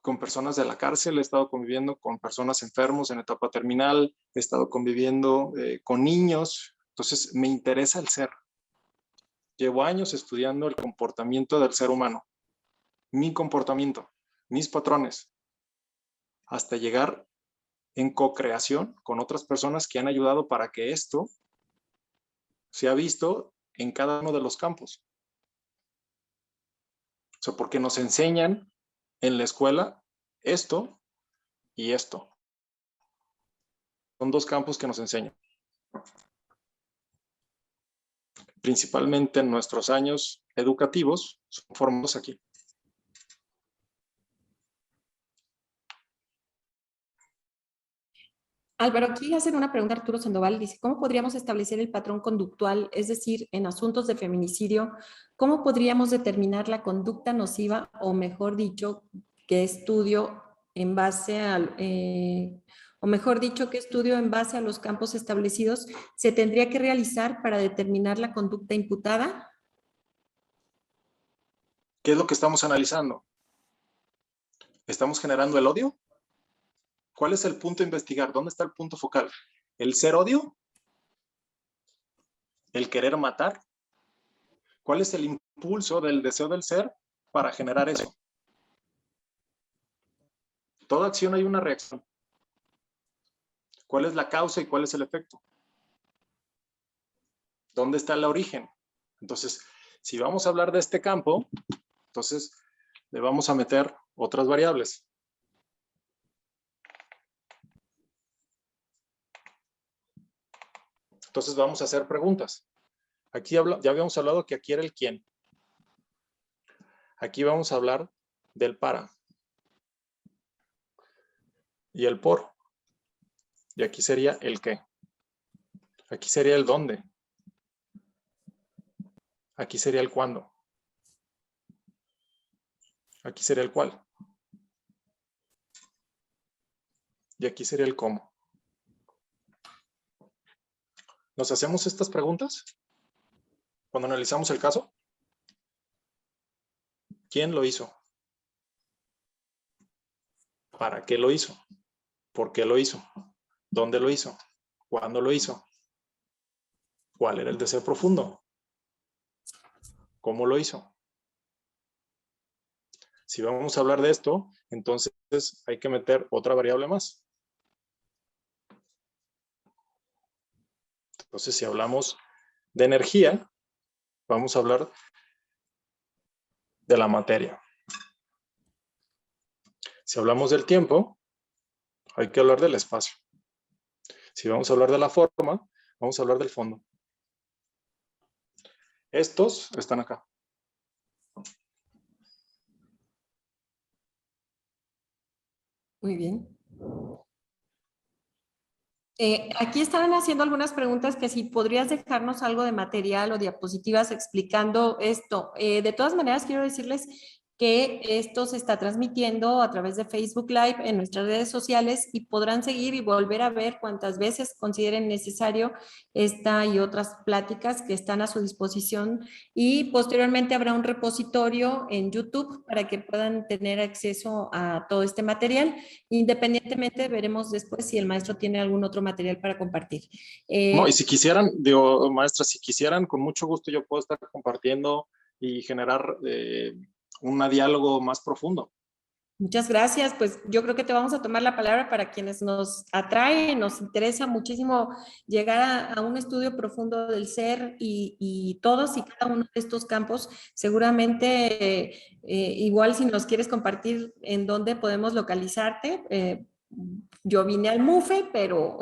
con personas de la cárcel, he estado conviviendo con personas enfermos en etapa terminal, he estado conviviendo con niños. Entonces, me interesa el ser. Llevo años estudiando el comportamiento del ser humano, mi comportamiento, mis patrones, hasta llegar en co-creación con otras personas que han ayudado para que esto se ha visto en cada uno de los campos. O sea, porque nos enseñan en la escuela esto y esto. Son 2 campos que nos enseñan. Principalmente en nuestros años educativos, son formados aquí. Álvaro, aquí hacen una pregunta Arturo Sandoval, dice, ¿cómo podríamos establecer el patrón conductual? Es decir, en asuntos de feminicidio, ¿cómo podríamos determinar la conducta nociva o mejor dicho, qué estudio en base al, o mejor dicho, qué estudio en base a los campos establecidos se tendría que realizar para determinar la conducta imputada? ¿Qué es lo que estamos analizando? ¿Estamos generando el odio? ¿Cuál es el punto a investigar? ¿Dónde está el punto focal? ¿El ser odio? ¿El querer matar? ¿Cuál es el impulso del deseo del ser para generar eso? Toda acción hay una reacción. ¿Cuál es la causa y cuál es el efecto? ¿Dónde está el origen? Entonces, si vamos a hablar de este campo, entonces le vamos a meter otras variables. Entonces vamos a hacer preguntas. Aquí ya habíamos hablado que aquí era el quién. Aquí vamos a hablar del para y el por. Y aquí sería el qué. Aquí sería el dónde. Aquí sería el cuándo. Aquí sería el cuál. Y aquí sería el cómo. ¿Nos hacemos estas preguntas cuando analizamos el caso? ¿Quién lo hizo? ¿Para qué lo hizo? ¿Por qué lo hizo? ¿Dónde lo hizo? ¿Cuándo lo hizo? ¿Cuál era el deseo profundo? ¿Cómo lo hizo? Si vamos a hablar de esto, entonces hay que meter otra variable más. Entonces, si hablamos de energía, vamos a hablar de la materia. Si hablamos del tiempo, hay que hablar del espacio. Si vamos a hablar de la forma, vamos a hablar del fondo. Estos están acá. Muy bien. Aquí estaban haciendo algunas preguntas que si podrías dejarnos algo de material o diapositivas explicando esto. De todas maneras, quiero decirles que esto se está transmitiendo a través de Facebook Live en nuestras redes sociales y podrán seguir y volver a ver cuantas veces consideren necesario esta y otras pláticas que están a su disposición, y posteriormente habrá un repositorio en YouTube para que puedan tener acceso a todo este material. Independientemente, veremos después si el maestro tiene algún otro material para compartir. No, y si quisieran, digo, maestra, si quisieran, con mucho gusto yo puedo estar compartiendo y generar un diálogo más profundo. Muchas gracias. Pues yo creo que te vamos a tomar la palabra para quienes nos atrae, nos interesa muchísimo llegar a un estudio profundo del ser y todos y cada uno de estos campos. Seguramente, igual si nos quieres compartir en dónde podemos localizarte. Yo vine al MUFE, pero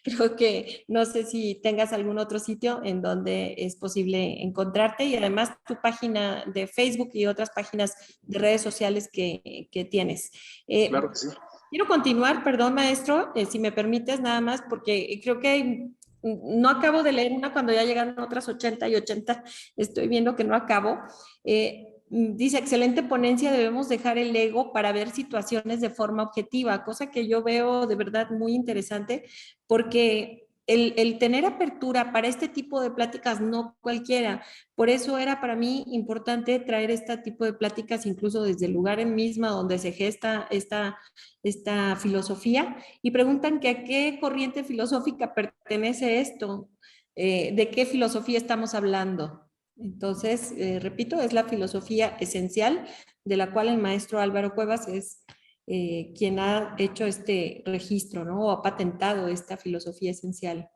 creo que no sé si tengas algún otro sitio en donde es posible encontrarte, y además tu página de Facebook y otras páginas de redes sociales que tienes. Claro que sí. Quiero continuar, perdón, maestro, si me permites nada más, porque creo que no acabo de leer una cuando ya llegaron otras 80 y 80. Estoy viendo que no acabo. Dice, excelente ponencia, debemos dejar el ego para ver situaciones de forma objetiva, cosa que yo veo de verdad muy interesante, porque el tener apertura para este tipo de pláticas no cualquiera. Por eso era para mí importante traer este tipo de pláticas incluso desde el lugar en misma donde se gesta esta filosofía, y preguntan que a qué corriente filosófica pertenece esto, de qué filosofía estamos hablando. Entonces, repito, es la filosofía esencial, de la cual el maestro Álvaro Cuevas es quien ha hecho este registro, ¿no? O ha patentado esta filosofía esencial.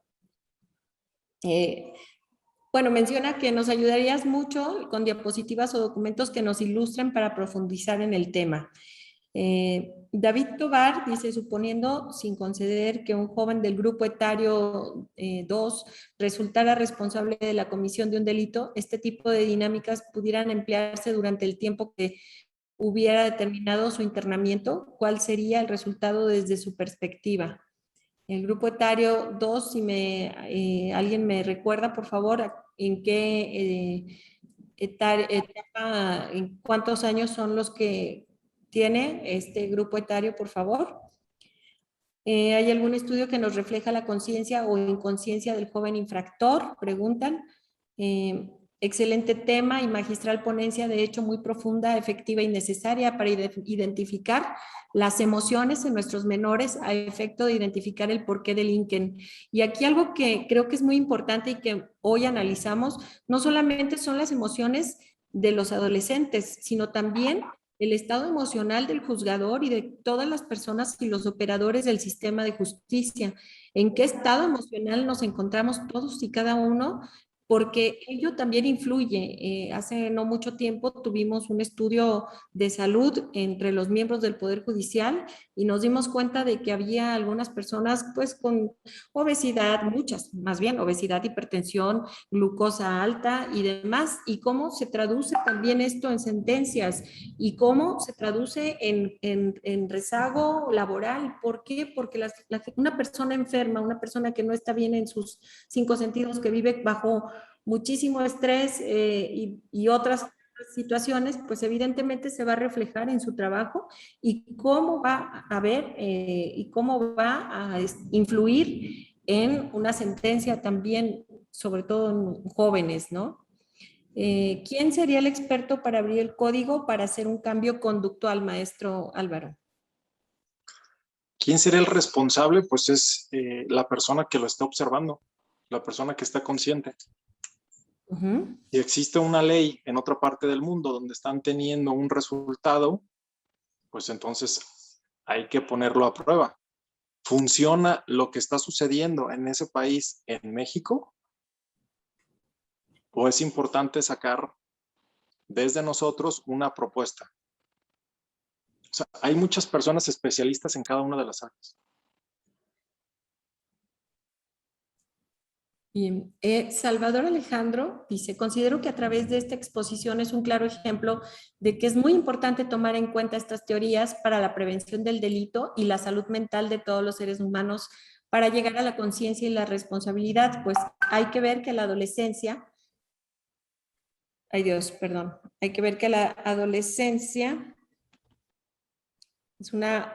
Bueno, menciona que nos ayudarías mucho con diapositivas o documentos que nos ilustren para profundizar en el tema. David Tobar dice, suponiendo, sin conceder que un joven del grupo etario 2 resultara responsable de la comisión de un delito, este tipo de dinámicas pudieran emplearse durante el tiempo que hubiera determinado su internamiento. ¿Cuál sería el resultado desde su perspectiva? El grupo etario 2, si alguien me recuerda, por favor, en qué etapa, en cuántos años son los que tiene este grupo etario, por favor. ¿Hay algún estudio que nos refleja la conciencia o inconsciencia del joven infractor? Preguntan. Excelente tema y magistral ponencia, de hecho muy profunda, efectiva y necesaria para identificar las emociones en nuestros menores a efecto de identificar el porqué delinquen. Y aquí algo que creo que es muy importante y que hoy analizamos, no solamente son las emociones de los adolescentes, sino también el estado emocional del juzgador y de todas las personas y los operadores del sistema de justicia. ¿En qué estado emocional nos encontramos todos y cada uno? Porque ello también influye. Hace no mucho tiempo tuvimos un estudio de salud entre los miembros del Poder Judicial y nos dimos cuenta de que había algunas personas pues con obesidad, muchas, más bien obesidad, hipertensión, glucosa alta y demás, y cómo se traduce también esto en sentencias y cómo se traduce en rezago laboral. ¿Por qué? Porque una persona enferma, una persona que no está bien en sus 5 sentidos, que vive bajo muchísimo estrés y otras situaciones, pues evidentemente se va a reflejar en su trabajo y cómo va a ver y cómo va a influir en una sentencia también, sobre todo en jóvenes, ¿no? ¿Quién sería el experto para abrir el código para hacer un cambio conductual, maestro Álvaro? ¿Quién sería el responsable? Pues es la persona que lo está observando, la persona que está consciente. Si existe una ley en otra parte del mundo donde están teniendo un resultado, pues entonces hay que ponerlo a prueba. ¿Funciona lo que está sucediendo en ese país en México? ¿O es importante sacar desde nosotros una propuesta? O sea, hay muchas personas especialistas en cada una de las áreas. Bien. Salvador Alejandro dice, considero que a través de esta exposición es un claro ejemplo de que es muy importante tomar en cuenta estas teorías para la prevención del delito y la salud mental de todos los seres humanos para llegar a la conciencia y la responsabilidad, pues hay que ver que la adolescencia, ay Dios, perdón, hay que ver que la adolescencia es una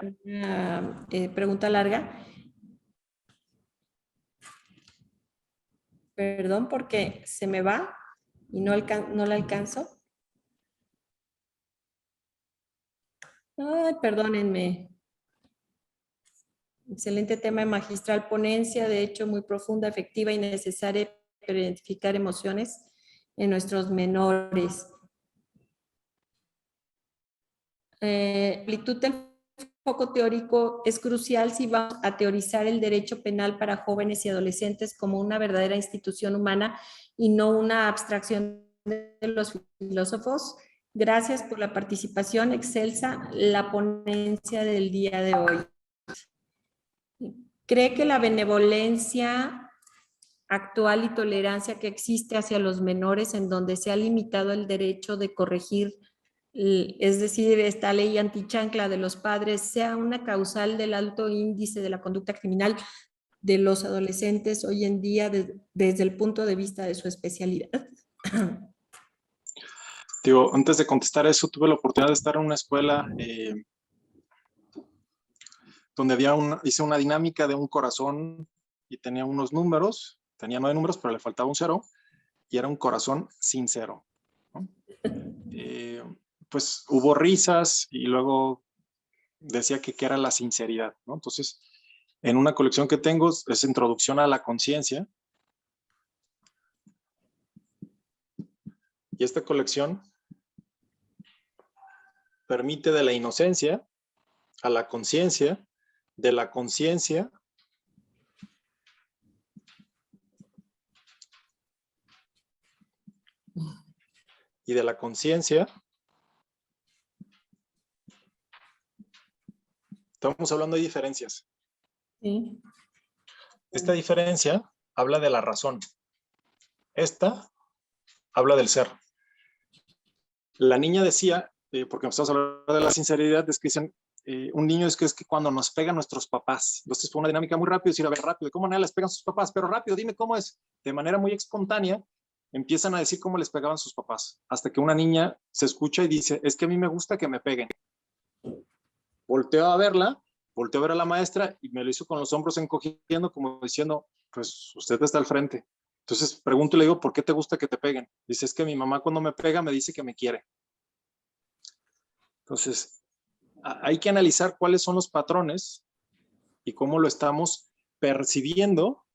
pregunta larga. Perdón porque se me va y no la alcanzo. Ay, perdónenme. Excelente tema de magistral ponencia, de hecho muy profunda, efectiva y necesaria para identificar emociones en nuestros menores. Amplitud del foco teórico es crucial si vamos a teorizar el derecho penal para jóvenes y adolescentes como una verdadera institución humana y no una abstracción de los filósofos. Gracias por la participación excelsa, la ponencia del día de hoy. ¿Cree que la benevolencia actual y tolerancia que existe hacia los menores en donde se ha limitado el derecho de corregir, es decir, esta ley antichancla de los padres, sea una causal del alto índice de la conducta criminal de los adolescentes hoy en día desde el punto de vista de su especialidad? Digo, antes de contestar eso, tuve la oportunidad de estar en una escuela donde hice una dinámica de un corazón y tenía unos números, tenía 9 números, pero le faltaba un 0, y era un corazón sin 0, ¿no? Pues hubo risas y luego decía que era la sinceridad, ¿no? Entonces, en una colección que tengo es Introducción a la Conciencia, y esta colección permite de la inocencia a la conciencia, de la conciencia y de la conciencia. Estamos hablando de diferencias. Sí. Esta diferencia habla de la razón. Esta habla del ser. La niña decía, porque estamos hablando de la sinceridad, es que dicen, un niño es que cuando nos pegan nuestros papás. Entonces fue una dinámica muy rápida, decir, a ver, rápido, ¿cómo no les pegan sus papás? Pero rápido, dime cómo es. De manera muy espontánea, empiezan a decir cómo les pegaban sus papás. Hasta que una niña se escucha y dice, es que a mí me gusta que me peguen. Volteo a verla, volteo a ver a la maestra y me lo hizo con los hombros encogiendo, como diciendo, pues usted está al frente. Entonces pregunto y le digo, ¿por qué te gusta que te peguen? Dice, es que mi mamá cuando me pega me dice que me quiere. Entonces, hay que analizar cuáles son los patrones y cómo lo estamos percibiendo.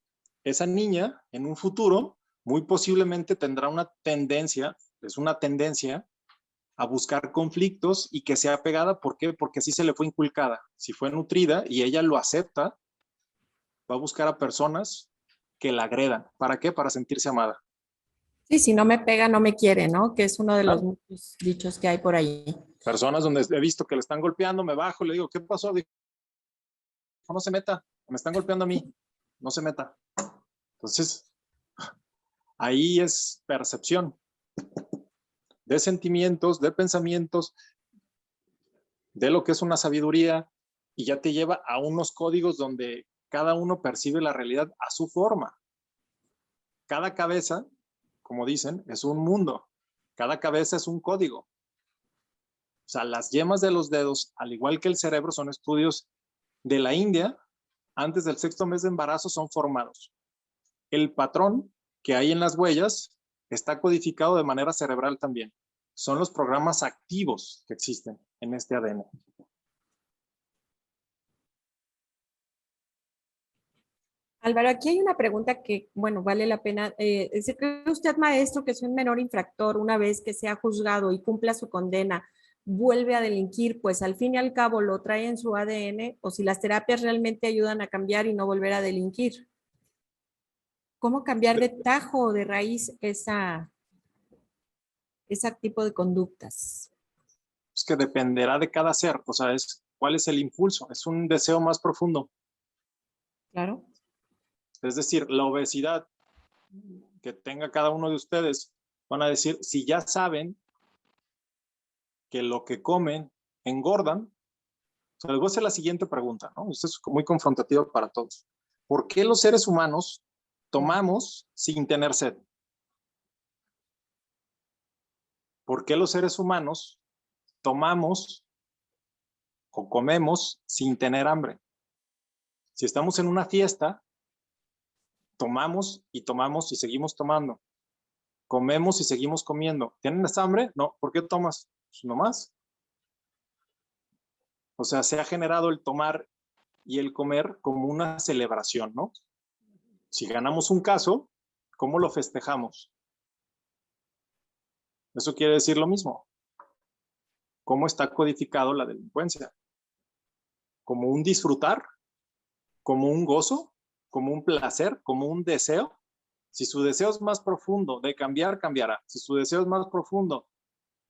Esa niña en un futuro muy posiblemente tendrá una tendencia, es una tendencia a buscar conflictos y que sea pegada. ¿Por qué? Porque así se le fue inculcada. Si fue nutrida y ella lo acepta, va a buscar a personas que la agredan. ¿Para qué? Para sentirse amada. Sí, si no me pega, no me quiere, ¿no? Que es uno de los Claro. muchos dichos que hay por ahí. Personas donde he visto que le están golpeando, me bajo, le digo, ¿qué pasó? Dijo, no se meta, me están golpeando a mí, no se meta. Entonces, ahí es percepción de sentimientos, de pensamientos, de lo que es una sabiduría, y ya te lleva a unos códigos donde cada uno percibe la realidad a su forma. Cada cabeza, como dicen, es un mundo. Cada cabeza es un código. O sea, las yemas de los dedos, al igual que el cerebro, son estudios de la India, antes del 6º mes de embarazo son formados. El patrón que hay en las huellas está codificado de manera cerebral también. Son los programas activos que existen en este ADN. Álvaro, aquí hay una pregunta que, bueno, vale la pena. ¿Se cree usted, maestro, que es un menor infractor una vez que sea juzgado y cumpla su condena, vuelve a delinquir, pues al fin y al cabo lo trae en su ADN, o si las terapias realmente ayudan a cambiar y no volver a delinquir? ¿Cómo cambiar de tajo o de raíz ese tipo de conductas? Es que dependerá de cada ser, o sea, cuál es el impulso, es un deseo más profundo. Claro. Es decir, la obesidad que tenga cada uno de ustedes, van a decir, si ya saben que lo que comen engordan, o sea, les voy a hacer la siguiente pregunta, ¿no? Esto es muy confrontativo para todos. ¿Por qué los seres humanos tomamos sin tener sed? ¿por qué los seres humanos tomamos o comemos sin tener hambre? Si estamos en una fiesta, tomamos y seguimos tomando. Comemos y seguimos comiendo. ¿Tienes hambre? No. ¿Por qué tomas? Pues no más. O sea, se ha generado el tomar y el comer como una celebración, ¿no? Si ganamos un caso, ¿cómo lo festejamos? Eso quiere decir lo mismo. ¿Cómo está codificado la delincuencia? ¿Como un disfrutar? ¿Como un gozo? ¿Como un placer? ¿Como un deseo? Si su deseo es más profundo de cambiar, cambiará. Si su deseo es más profundo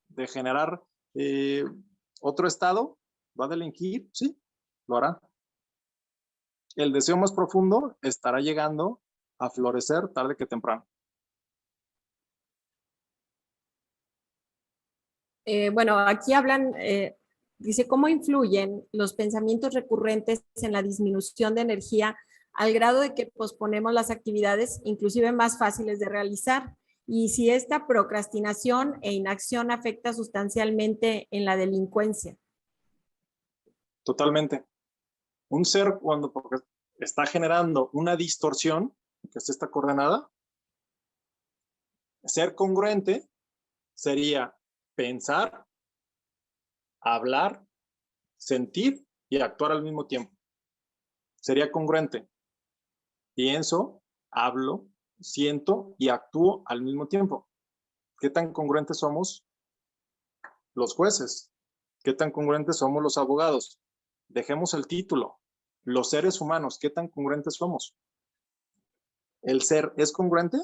de generar otro estado, ¿va a delinquir? Sí, lo hará. El deseo más profundo estará llegando a florecer tarde que temprano. Bueno, aquí hablan, dice, ¿cómo influyen los pensamientos recurrentes en la disminución de energía al grado de que posponemos las actividades, inclusive más fáciles de realizar? Y si esta procrastinación e inacción afecta sustancialmente en la delincuencia. Totalmente. Un ser cuando está generando una distorsión, que es esta coordenada, ser congruente sería pensar, hablar, sentir y actuar al mismo tiempo. Sería congruente. Pienso, hablo, siento y actúo al mismo tiempo. ¿Qué tan congruentes somos los jueces? ¿Qué tan congruentes somos los abogados? Dejemos el título. Los seres humanos, ¿qué tan congruentes somos? ¿El ser es congruente?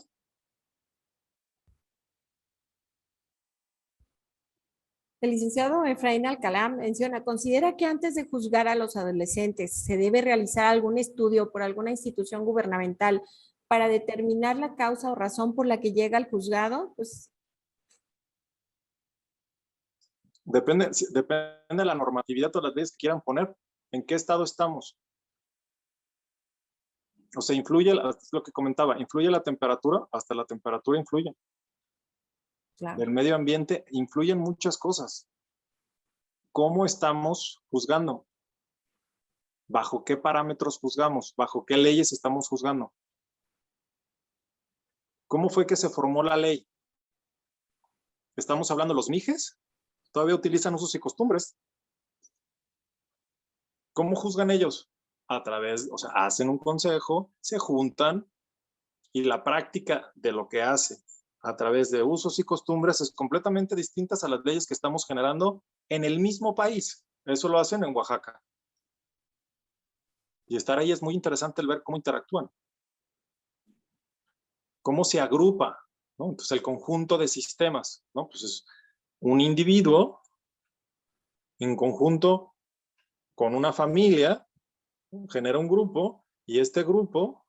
El licenciado Efraín Alcalá menciona, considera que antes de juzgar a los adolescentes se debe realizar algún estudio por alguna institución gubernamental para determinar la causa o razón por la que llega al juzgado. Pues Depende de la normatividad o las leyes que quieran poner. ¿En qué estado estamos? O sea, influye, es lo que comentaba, influye la temperatura, hasta la temperatura influye. claro. Del medio ambiente influyen muchas cosas. ¿Cómo estamos juzgando? ¿Bajo qué parámetros juzgamos? ¿Bajo qué leyes estamos juzgando? ¿Cómo fue que se formó la ley? ¿Estamos hablando de los mijes? Todavía utilizan usos y costumbres. ¿Cómo juzgan ellos? A través, o sea, hacen un consejo, se juntan y la práctica de lo que hace a través de usos y costumbres es completamente distintas a las leyes que estamos generando en el mismo país. Eso lo hacen en Oaxaca. Y estar ahí es muy interesante el ver cómo interactúan. Cómo se agrupa, ¿no? Entonces el conjunto de sistemas, ¿no? Pues es un individuo en conjunto con una familia, genera un grupo y este grupo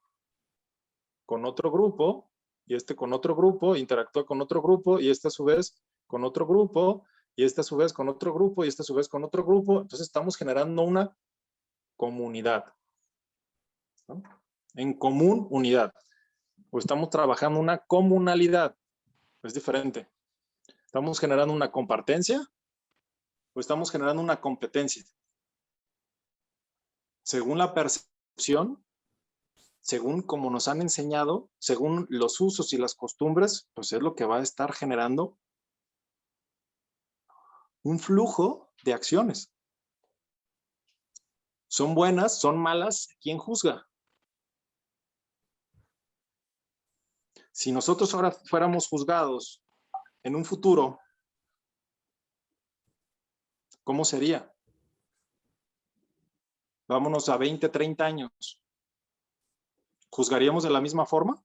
con otro grupo y este con otro grupo, interactúa con otro grupo y este a su vez con otro grupo y este a su vez con otro grupo y este a su vez con otro grupo. Entonces estamos generando una comunidad, ¿no? En común unidad. O estamos trabajando una comunalidad. Es diferente. ¿Estamos generando una compartencia o estamos generando una competencia? Según la percepción, según como nos han enseñado, según los usos y las costumbres, pues es lo que va a estar generando un flujo de acciones. ¿Son buenas? ¿Son malas? ¿Quién juzga? Si nosotros ahora fuéramos juzgados en un futuro, ¿cómo sería? Vámonos a 20, 30 años. ¿Juzgaríamos de la misma forma?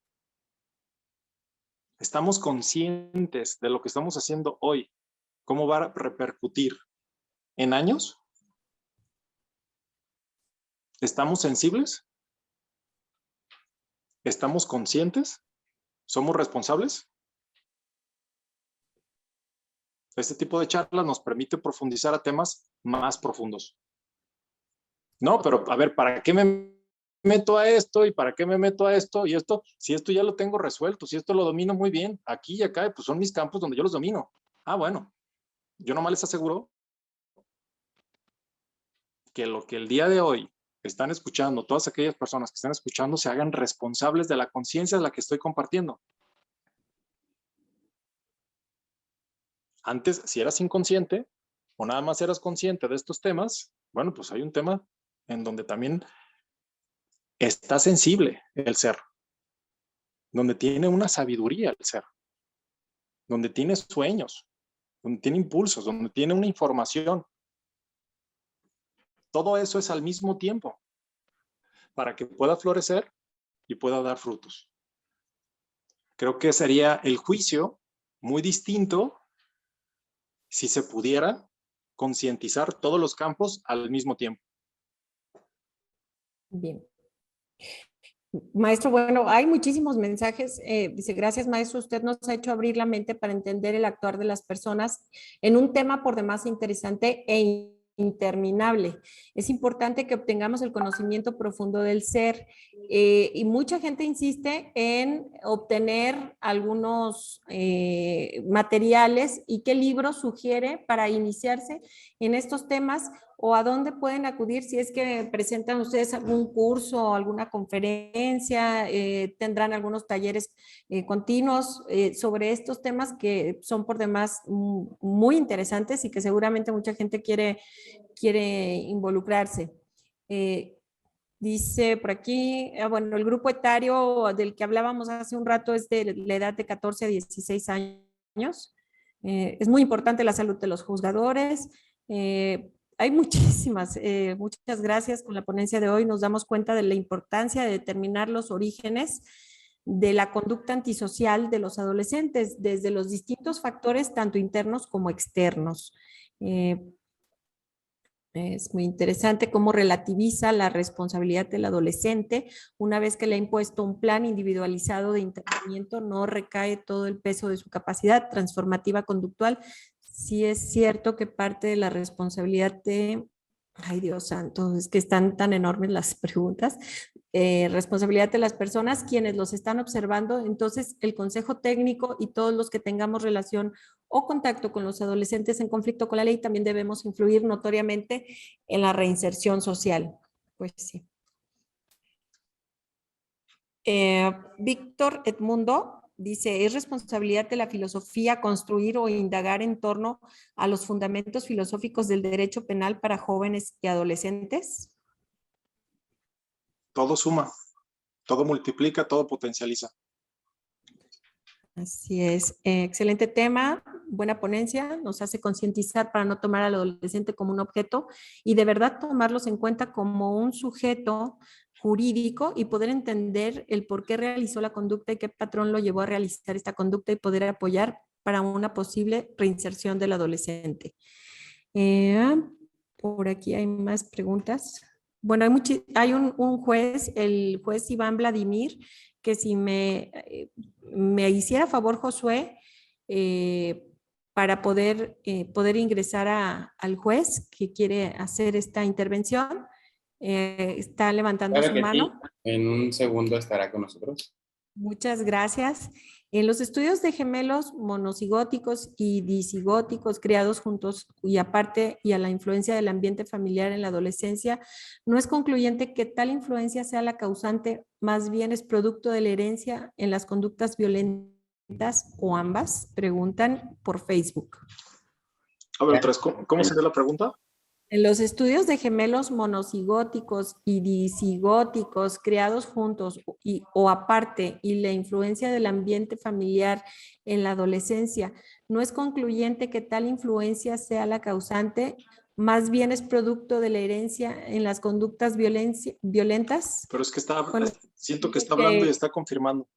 ¿Estamos conscientes de lo que estamos haciendo hoy? ¿Cómo va a repercutir en años? ¿Estamos sensibles? ¿Estamos conscientes? ¿Somos responsables? Este tipo de charlas nos permite profundizar a temas más profundos. No, pero a ver, ¿para qué me meto a esto y para qué me meto a esto y esto? Si esto ya lo tengo resuelto, si esto lo domino muy bien, aquí y acá, pues son mis campos donde yo los domino. Bueno, yo nomás les aseguro que lo que el día de hoy están escuchando, todas aquellas personas que están escuchando, se hagan responsables de la conciencia de la que estoy compartiendo. Antes, si eras inconsciente o nada más eras consciente de estos temas, bueno, pues hay un tema en donde también está sensible el ser, donde tiene una sabiduría el ser, donde tiene sueños, donde tiene impulsos, donde tiene una información. Todo eso es al mismo tiempo para que pueda florecer y pueda dar frutos. Creo que sería el juicio muy distinto si se pudiera concientizar todos los campos al mismo tiempo. Bien. Maestro, bueno, hay muchísimos mensajes. Dice, gracias, maestro. Usted nos ha hecho abrir la mente para entender el actuar de las personas en un tema por demás interesante e interminable. Es importante que obtengamos el conocimiento profundo del ser y mucha gente insiste en obtener algunos materiales y qué libro sugiere para iniciarse en estos temas o a dónde pueden acudir si es que presentan ustedes algún curso o alguna conferencia, tendrán algunos talleres continuos sobre estos temas que son por demás muy interesantes y que seguramente mucha gente quiere involucrarse. Dice por aquí, bueno, el grupo etario del que hablábamos hace un rato es de la edad de 14 a 16 años. Es muy importante la salud de los juzgadores. Hay muchísimas, muchas gracias con la ponencia de hoy. Nos damos cuenta de la importancia de determinar los orígenes de la conducta antisocial de los adolescentes desde los distintos factores, tanto internos como externos. Es muy interesante cómo relativiza la responsabilidad del adolescente. Una vez que le ha impuesto un plan individualizado de internamiento, no recae todo el peso de su capacidad transformativa conductual. Sí es cierto que parte de la responsabilidad de, ay Dios santo, es que están tan enormes las preguntas, responsabilidad de las personas quienes los están observando. Entonces, el consejo técnico y todos los que tengamos relación o contacto con los adolescentes en conflicto con la ley también debemos influir notoriamente en la reinserción social. Pues sí. Víctor Edmundo dice, ¿es responsabilidad de la filosofía construir o indagar en torno a los fundamentos filosóficos del derecho penal para jóvenes y adolescentes? Todo suma, todo multiplica, todo potencializa. Así es. Excelente tema, buena ponencia, nos hace concientizar para no tomar al adolescente como un objeto y de verdad tomarlos en cuenta como un sujeto jurídico y poder entender el por qué realizó la conducta y qué patrón lo llevó a realizar esta conducta y poder apoyar para una posible reinserción del adolescente. Por aquí hay más preguntas. Bueno, hay un juez, el juez Iván Vladimir, que si me hiciera favor, Josué, para poder ingresar al juez que quiere hacer esta intervención. Está levantando Claro su que sí, mano. en un segundo estará con nosotros. Muchas gracias. En los estudios de gemelos monocigóticos y disigóticos creados juntos y aparte y a la influencia del ambiente familiar en la adolescencia, no es concluyente que tal influencia sea la causante, más bien es producto de la herencia en las conductas violentas o ambas, preguntan por Facebook. A ver, otra vez, ¿cómo sería la pregunta? En los estudios de gemelos monocigóticos y disigóticos creados juntos o aparte y la influencia del ambiente familiar en la adolescencia, no es concluyente que tal influencia sea la causante, más bien es producto de la herencia en las conductas violentas. Pero es que Bueno, siento que está hablando y está confirmando.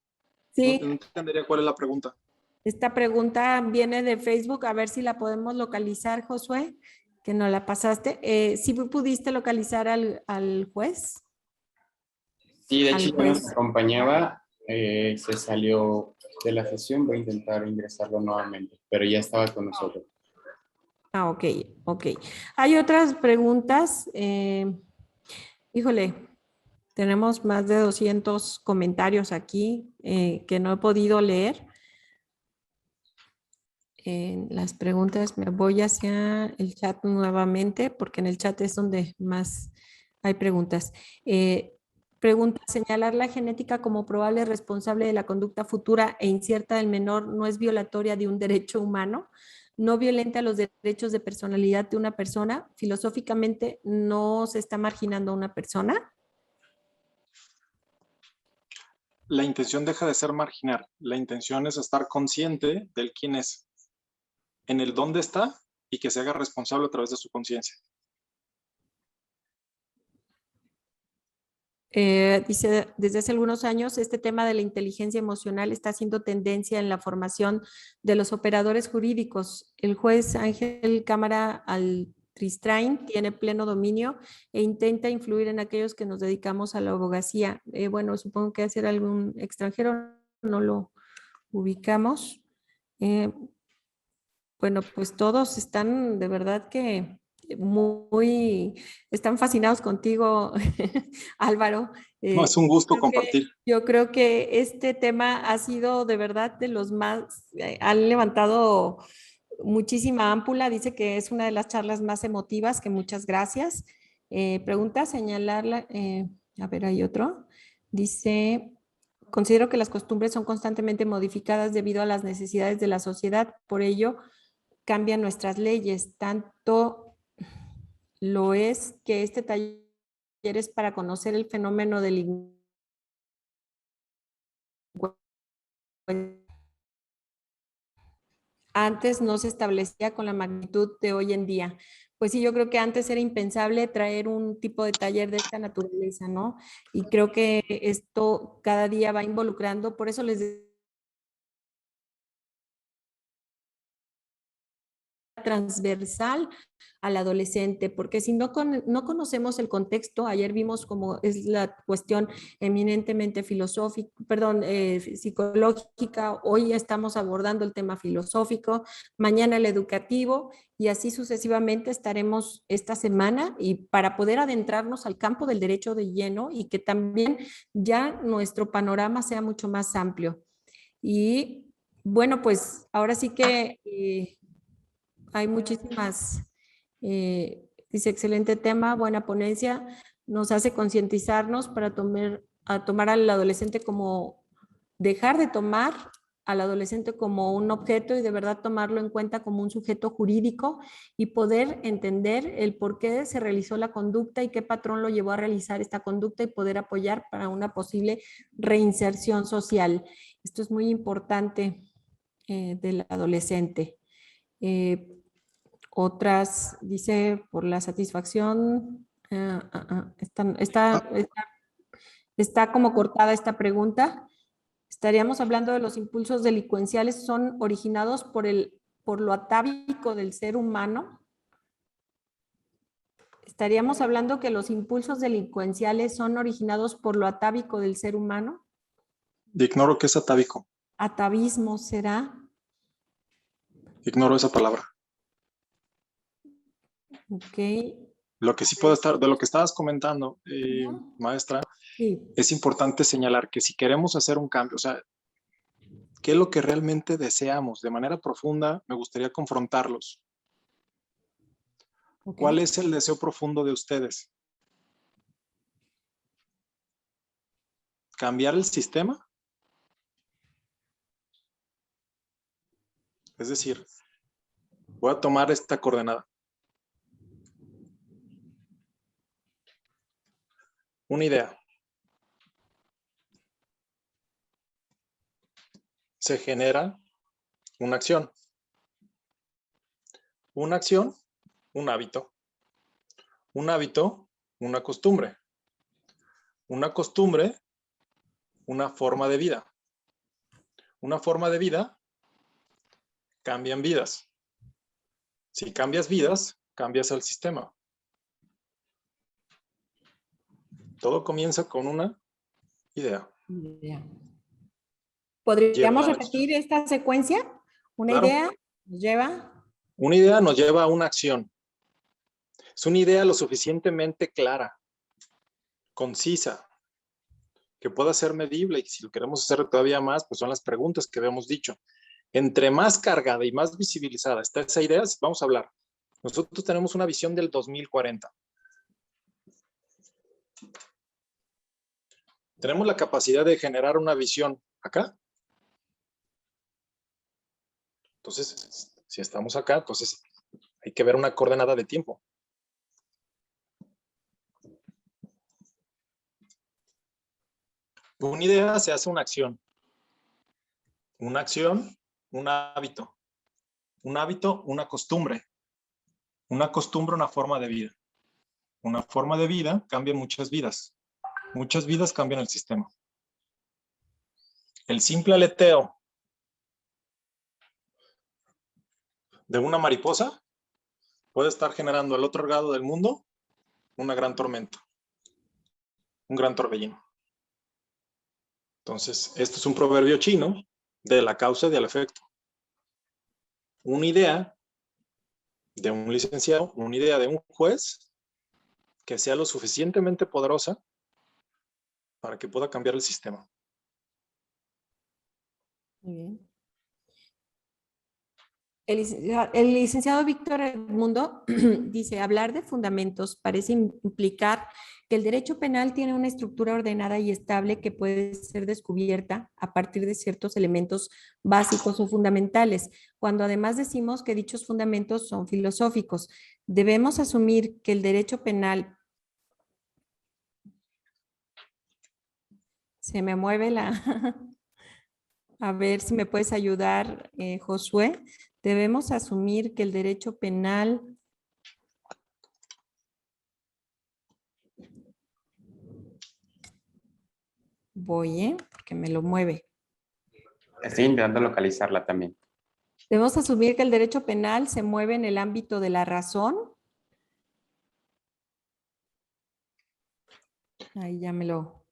sí, No entendería cuál es la pregunta. esta pregunta viene de Facebook, a ver si la podemos localizar, Josué, que no la pasaste. ¿Sí pudiste localizar al juez? Sí, de Al hecho ya juez. nos acompañaba, se salió de la sesión, voy a intentar ingresarlo nuevamente, pero ya estaba con nosotros. Ah, ok, ok. Hay otras preguntas. Híjole, tenemos más de 200 comentarios aquí que no he podido leer. en las preguntas. Me voy hacia el chat nuevamente porque en el chat es donde más hay preguntas. Pregunta, señalar la genética como probable responsable de la conducta futura e incierta del menor no es violatoria de un derecho humano, no violenta los derechos de personalidad de una persona, filosóficamente no se está marginando a una persona. La intención deja de ser marginar. La intención es estar consciente del quién es, en el dónde está y que se haga responsable a través de su conciencia. Dice, desde hace algunos años este tema de la inteligencia emocional está haciendo tendencia en la formación de los operadores jurídicos. El juez Ángel Cámara Altristrain tiene pleno dominio e intenta influir en aquellos que nos dedicamos a la abogacía. Bueno, supongo que hacer algún extranjero, no lo ubicamos. Bueno, pues todos están de verdad que están fascinados contigo, Álvaro. No, es un gusto compartir. Yo creo que este tema ha sido de verdad de los más, han levantado muchísima ámpula, dice que es una de las charlas más emotivas, que muchas gracias. Pregunta, señalarla, a ver, hay otro. Dice, considero que las costumbres son constantemente modificadas debido a las necesidades de la sociedad, por ello cambian nuestras leyes, tanto lo es que este taller es para conocer el fenómeno del antes no se establecía con la magnitud de hoy en día. Pues sí, yo creo que antes era impensable traer un tipo de taller de esta naturaleza, ¿no? Y creo que esto cada día va involucrando, por eso les transversal al adolescente, porque si no conocemos el contexto, ayer vimos cómo es la cuestión eminentemente filosófica, perdón, psicológica, hoy estamos abordando el tema filosófico, mañana el educativo y así sucesivamente estaremos esta semana y para poder adentrarnos al campo del derecho de lleno y que también ya nuestro panorama sea mucho más amplio. Y bueno, pues ahora sí que hay muchísimas, dice, excelente tema, buena ponencia, nos hace concientizarnos para tomar al adolescente como, dejar de tomar al adolescente como un objeto y de verdad tomarlo en cuenta como un sujeto jurídico y poder entender el por qué se realizó la conducta y qué patrón lo llevó a realizar esta conducta y poder apoyar para una posible reinserción social. Esto es muy importante del adolescente. Otras, dice, por la satisfacción, está como cortada esta pregunta. Estaríamos hablando de los impulsos delincuenciales, son originados por lo atávico del ser humano. Estaríamos hablando que los impulsos delincuenciales son originados por lo atávico del ser humano. Ignoro qué es atávico. Atavismo será. Ignoro esa palabra. Ok. Lo que sí puedo estar, de lo que estabas comentando, maestra, Sí. es importante señalar que si queremos hacer un cambio, o sea, ¿qué es lo que realmente deseamos? De manera profunda, me gustaría confrontarlos. Okay. ¿Cuál es el deseo profundo de ustedes? ¿Cambiar el sistema? Es decir, voy a tomar esta coordenada. Una idea. Se genera una acción. Una acción, un hábito. Un hábito, una costumbre. Una costumbre, una forma de vida. Una forma de vida, cambian vidas. Si cambias vidas, cambias el sistema. Todo comienza con una idea. ¿Podríamos repetir esta secuencia? Una Claro. idea nos lleva. Una idea nos lleva a una acción. Es una idea lo suficientemente clara, concisa, que pueda ser medible y si lo queremos hacer todavía más, pues son las preguntas que habíamos dicho. Entre más cargada y más visibilizada está esa idea, vamos a hablar. Nosotros tenemos una visión del 2040. Tenemos la capacidad de generar una visión acá. Entonces, si estamos acá, entonces hay que ver una coordenada de tiempo. Una idea se hace una acción. Una acción, un hábito. Un hábito, una costumbre. Una costumbre, una forma de vida. Una forma de vida cambia muchas vidas. Muchas vidas cambian el sistema. El simple aleteo de una mariposa puede estar generando al otro lado del mundo una gran tormenta, un gran torbellino. Entonces, esto es un proverbio chino de la causa y del efecto. Una idea de un licenciado, una idea de un juez que sea lo suficientemente poderosa para que pueda cambiar el sistema. Muy bien. El licenciado Víctor Edmundo dice, hablar de fundamentos parece implicar que el derecho penal tiene una estructura ordenada y estable que puede ser descubierta a partir de ciertos elementos básicos o fundamentales, cuando además decimos que dichos fundamentos son filosóficos. Debemos asumir que el derecho penal... Se me mueve la... A ver si me puedes ayudar, Josué. Debemos asumir que el derecho penal porque me lo mueve. Estoy intentando localizarla también. Debemos asumir que el derecho penal se mueve en el ámbito de la razón. Ahí ya me lo...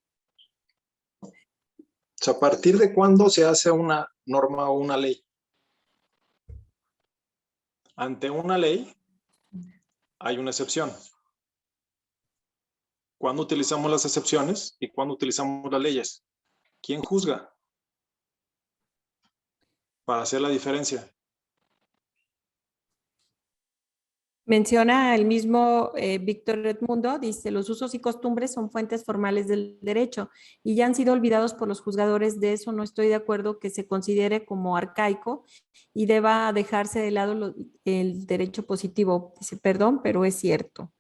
O sea, ¿a partir de cuándo se hace una norma o una ley? Ante una ley hay una excepción. ¿Cuándo utilizamos las excepciones y cuándo utilizamos las leyes? ¿Quién juzga? Para hacer la diferencia. Menciona el mismo Víctor Edmundo, dice, los usos y costumbres son fuentes formales del derecho y ya han sido olvidados por los juzgadores. De eso no estoy de acuerdo que se considere como arcaico y deba dejarse de lado el derecho positivo. Dice, perdón, pero es cierto.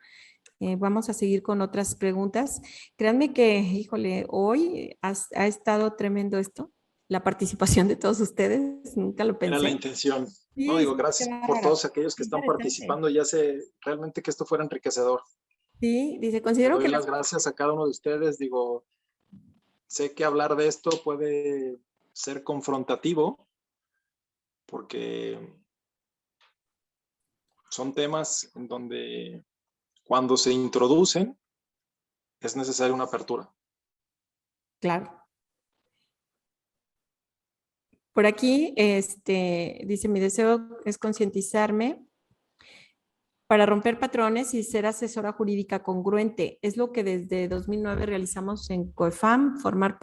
Vamos a seguir con otras preguntas. Créanme que, híjole, hoy ha estado tremendo esto, la participación de todos ustedes, nunca lo pensé. Era la intención. Sí, No, digo, sí, gracias qué por bárbaro. todos aquellos que están Interesante. participando y hace realmente que esto fuera enriquecedor. Sí, dice, Le considero doy que las gracias a cada uno de ustedes. Digo, sé que hablar de esto puede ser confrontativo porque son temas en donde cuando se introducen es necesaria una apertura. Claro. Por aquí, dice, mi deseo es concientizarme para romper patrones y ser asesora jurídica congruente. Es lo que desde 2009 realizamos en COEFAM, formar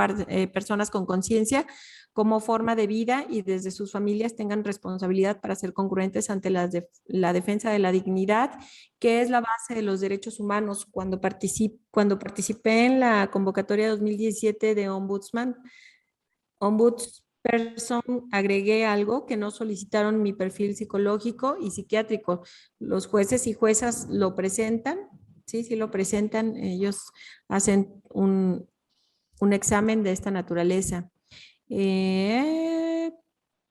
personas con conciencia como forma de vida y desde sus familias tengan responsabilidad para ser congruentes ante la defensa de la dignidad, que es la base de los derechos humanos. Cuando participé en la convocatoria 2017 de Ombudsperson, agregué algo que no solicitaron mi perfil psicológico y psiquiátrico. Los jueces y juezas lo presentan, sí lo presentan, ellos hacen un examen de esta naturaleza.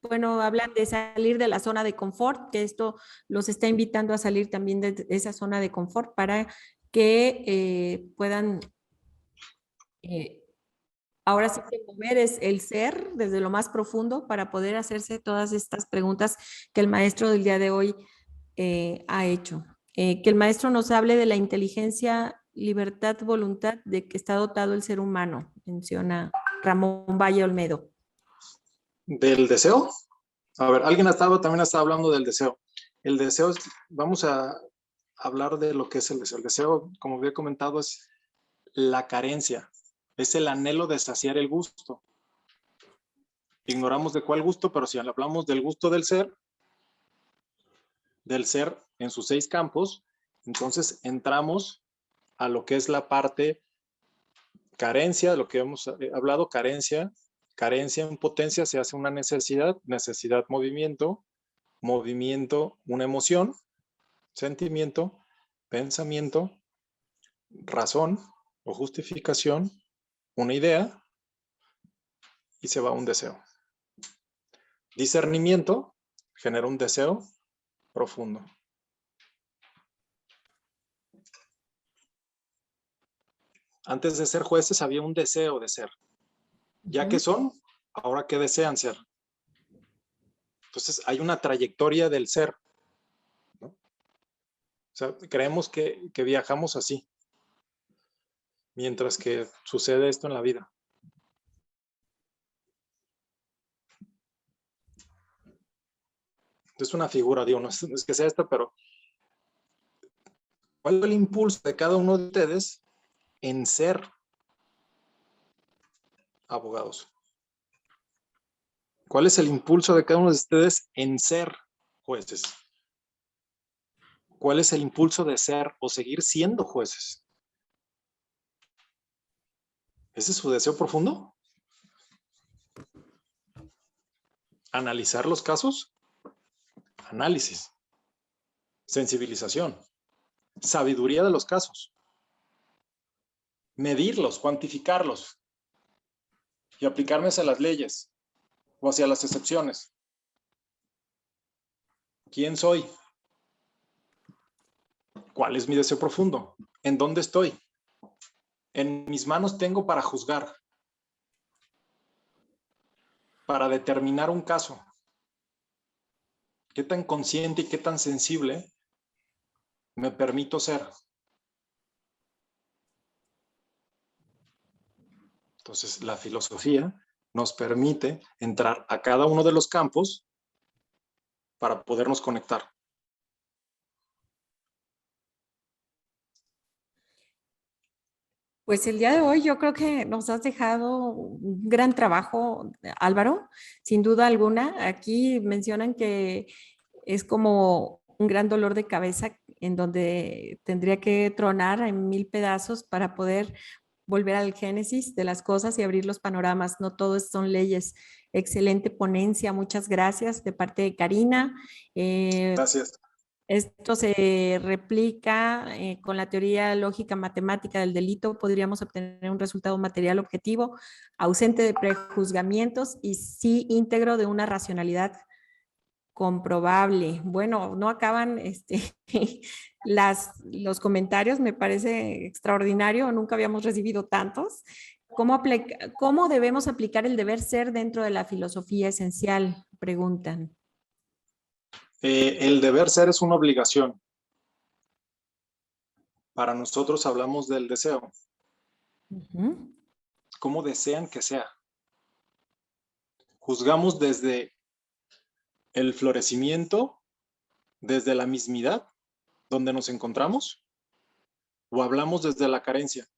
Bueno, hablan de salir de la zona de confort, que esto los está invitando a salir también de esa zona de confort para que puedan ahora sí que mover es el ser desde lo más profundo para poder hacerse todas estas preguntas que el maestro del día de hoy ha hecho. Que el maestro nos hable de la inteligencia, libertad, voluntad de que está dotado el ser humano, menciona Ramón Valle Olmedo. ¿Del deseo? A ver, alguien también estaba hablando del deseo. El deseo, vamos a hablar de lo que es el deseo. El deseo, como había comentado, es la carencia, es el anhelo de saciar el gusto. ignoramos de cuál gusto, pero si hablamos del gusto del ser en sus 6 campos, entonces entramos a lo que es la parte carencia, de lo que hemos hablado, carencia en potencia se hace una necesidad, movimiento, movimiento una emoción, sentimiento, pensamiento, razón o justificación, una idea y se va un deseo. Discernimiento genera un deseo profundo. Antes de ser jueces había un deseo de ser. Ya que son, ahora ¿qué desean ser? Entonces hay una trayectoria del ser, ¿no? O sea, creemos que viajamos así, mientras que sucede esto en la vida. Es una figura, digo, no es que sea esta, pero ¿cuál es el impulso de cada uno de ustedes en ser abogados? ¿Cuál es el impulso de cada uno de ustedes en ser jueces? ¿Cuál es el impulso de ser o seguir siendo jueces? ¿Ese es su deseo profundo? ¿Analizar los casos? Análisis. Sensibilización. Sabiduría de los casos. Medirlos, cuantificarlos y aplicarme hacia las leyes o hacia las excepciones. ¿Quién soy? ¿Cuál es mi deseo profundo? ¿En dónde estoy? En mis manos tengo para juzgar, para determinar un caso. ¿Qué tan consciente y qué tan sensible me permito ser? Entonces, la filosofía nos permite entrar a cada uno de los campos para podernos conectar. Pues el día de hoy yo creo que nos has dejado un gran trabajo, Álvaro, sin duda alguna. Aquí mencionan que es como un gran dolor de cabeza en donde tendría que tronar en 1000 pedazos para poder volver al génesis de las cosas y abrir los panoramas. No todos son leyes. Excelente ponencia, muchas gracias de parte de Karina. Gracias. Esto se replica con la teoría lógica matemática del delito. Podríamos obtener un resultado material objetivo, ausente de prejuzgamientos y sí íntegro de una racionalidad comprobable. Bueno, no acaban los comentarios, me parece extraordinario, nunca habíamos recibido tantos. ¿Cómo debemos aplicar el deber ser dentro de la filosofía esencial? Preguntan. El deber ser es una obligación. Para nosotros hablamos del deseo. ¿Cómo desean que sea? Juzgamos desde el florecimiento, desde la mismidad, donde nos encontramos, o hablamos desde la carencia.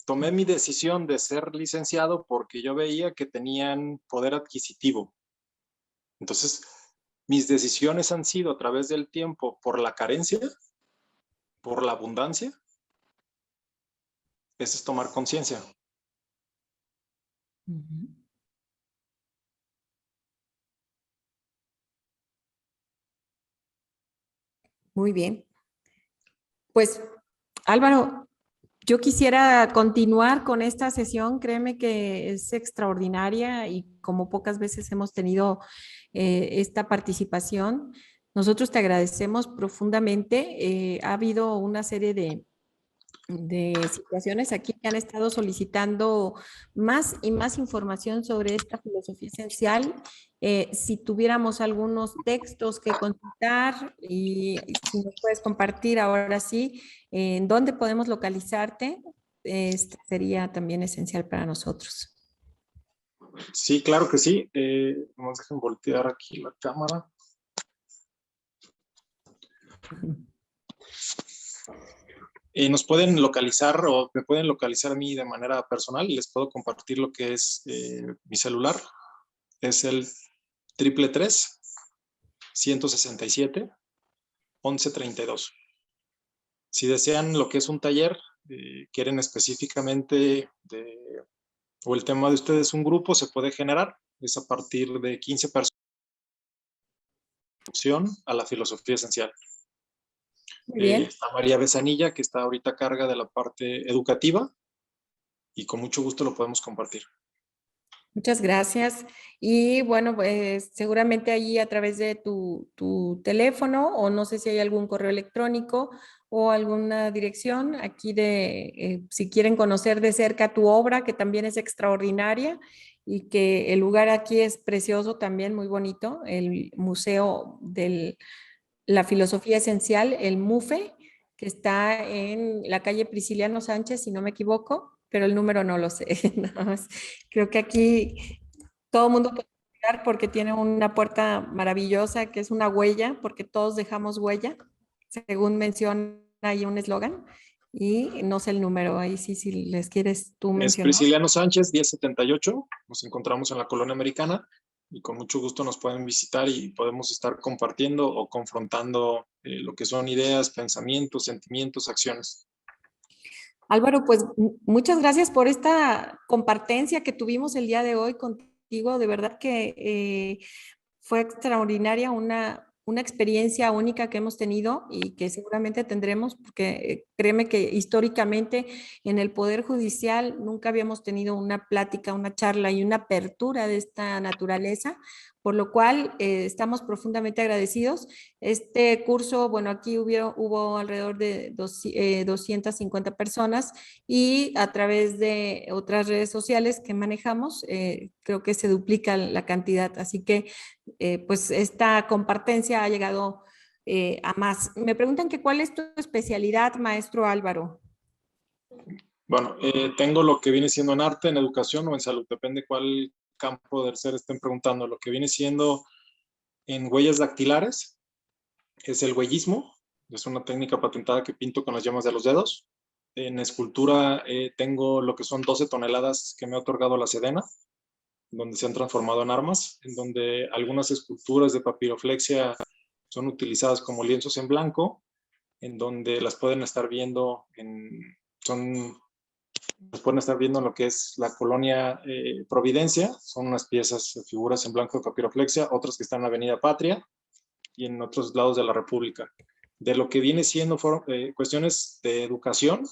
Tomé mi decisión de ser licenciado porque yo veía que tenían poder adquisitivo. Entonces, mis decisiones han sido a través del tiempo por la carencia, por la abundancia. Eso es tomar conciencia. Muy bien. Pues, Álvaro, yo quisiera continuar con esta sesión. Créeme que es extraordinaria y como pocas veces hemos tenido esta participación. Nosotros te agradecemos profundamente. Ha habido una serie de situaciones aquí que han estado solicitando más y más información sobre esta filosofía esencial. Si tuviéramos algunos textos que consultar y si nos puedes compartir ahora sí, en dónde podemos localizarte, sería también esencial para nosotros. Sí, claro que sí. Vamos a voltear aquí la cámara. Nos pueden localizar o me pueden localizar a mí de manera personal y les puedo compartir lo que es mi celular. Es el 333-167-1132. Si desean lo que es un taller, quieren específicamente o el tema de ustedes un grupo, se puede generar. Es a partir de 15 personas a la filosofía esencial. Muy bien. Está María Besanilla, que está ahorita a cargo de la parte educativa, y con mucho gusto lo podemos compartir. Muchas gracias. Y bueno, pues seguramente allí a través de tu teléfono, o no sé si hay algún correo electrónico o alguna dirección aquí si quieren conocer de cerca tu obra, que también es extraordinaria y que el lugar aquí es precioso también, muy bonito, el Museo de la Filosofía Esencial, el MUFE, que está en la calle Prisciliano Sánchez, si no me equivoco, pero el número no lo sé. Nada más. Creo que aquí todo el mundo puede llegar porque tiene una puerta maravillosa que es una huella, porque todos dejamos huella, según menciona ahí un eslogan, y no sé el número, ahí sí, si les quieres tú Es mencionar. Prisciliano Sánchez, 1078. Nos encontramos en la Colonia Americana y con mucho gusto nos pueden visitar y podemos estar compartiendo o confrontando lo que son ideas, pensamientos, sentimientos, acciones. Álvaro, pues muchas gracias por esta compartencia que tuvimos el día de hoy contigo. De verdad que fue extraordinaria, una experiencia única que hemos tenido y que seguramente tendremos, porque créeme que históricamente en el Poder Judicial nunca habíamos tenido una plática, una charla y una apertura de esta naturaleza, por lo cual estamos profundamente agradecidos. Este curso, bueno, aquí hubo alrededor de 250 personas y a través de otras redes sociales que manejamos, creo que se duplica la cantidad. Así que, pues, esta compartencia ha llegado a más. Me preguntan que cuál es tu especialidad, maestro Álvaro. Bueno, tengo lo que viene siendo en arte, en educación o en salud, depende cuál campo del ser estén preguntando. Lo que viene siendo en huellas dactilares es el huellismo, es una técnica patentada que pinto con las yemas de los dedos. En escultura tengo lo que son 12 toneladas que me ha otorgado la Sedena, donde se han transformado en armas, en donde algunas esculturas de papiroflexia son utilizadas como lienzos en blanco, en donde las pueden estar viendo las pueden estar viendo en lo que es la colonia Providencia. Son unas piezas, figuras en blanco de papiroflexia, otras que están en la Avenida Patria y en otros lados de la República. De lo que viene siendo cuestiones de educación,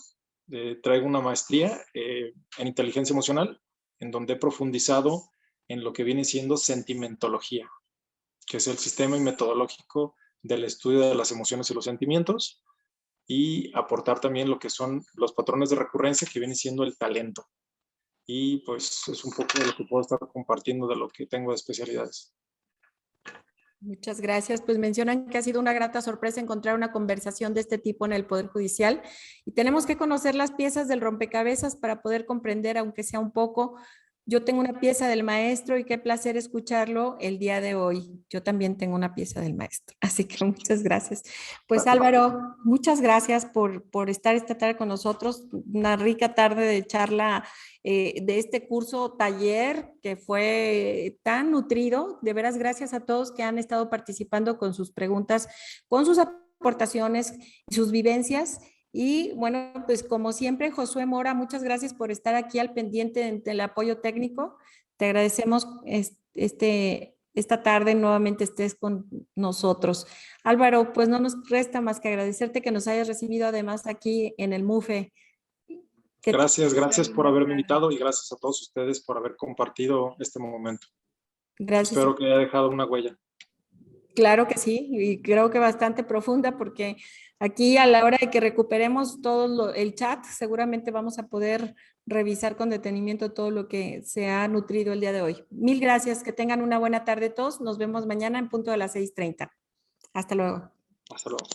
traigo una maestría en inteligencia emocional, en donde he profundizado en lo que viene siendo sentimentología, que es el sistema metodológico del estudio de las emociones y los sentimientos, y aportar también lo que son los patrones de recurrencia, que viene siendo el talento. Y pues es un poco de lo que puedo estar compartiendo de lo que tengo de especialidades. Muchas gracias. Pues mencionan que ha sido una grata sorpresa encontrar una conversación de este tipo en el Poder Judicial y tenemos que conocer las piezas del rompecabezas para poder comprender, aunque sea un poco. Yo tengo una pieza del maestro y qué placer escucharlo el día de hoy. Yo también tengo una pieza del maestro, así que muchas gracias. Pues Álvaro, muchas gracias por estar esta tarde con nosotros. Una rica tarde de charla de este curso taller que fue tan nutrido. De veras, gracias a todos que han estado participando con sus preguntas, con sus aportaciones y sus vivencias. Y bueno, pues como siempre, Josué Mora, muchas gracias por estar aquí al pendiente del apoyo técnico. Te agradecemos esta tarde nuevamente estés con nosotros. Álvaro, pues no nos resta más que agradecerte que nos hayas recibido además aquí en el MUFE. Gracias por haberme invitado y gracias a todos ustedes por haber compartido este momento. Gracias. Espero que haya dejado una huella. Claro que sí, y creo que bastante profunda, porque aquí a la hora de que recuperemos todo el chat, seguramente vamos a poder revisar con detenimiento todo lo que se ha nutrido el día de hoy. Mil gracias, que tengan una buena tarde todos. Nos vemos mañana en punto de las 6:30. Hasta luego. Hasta luego.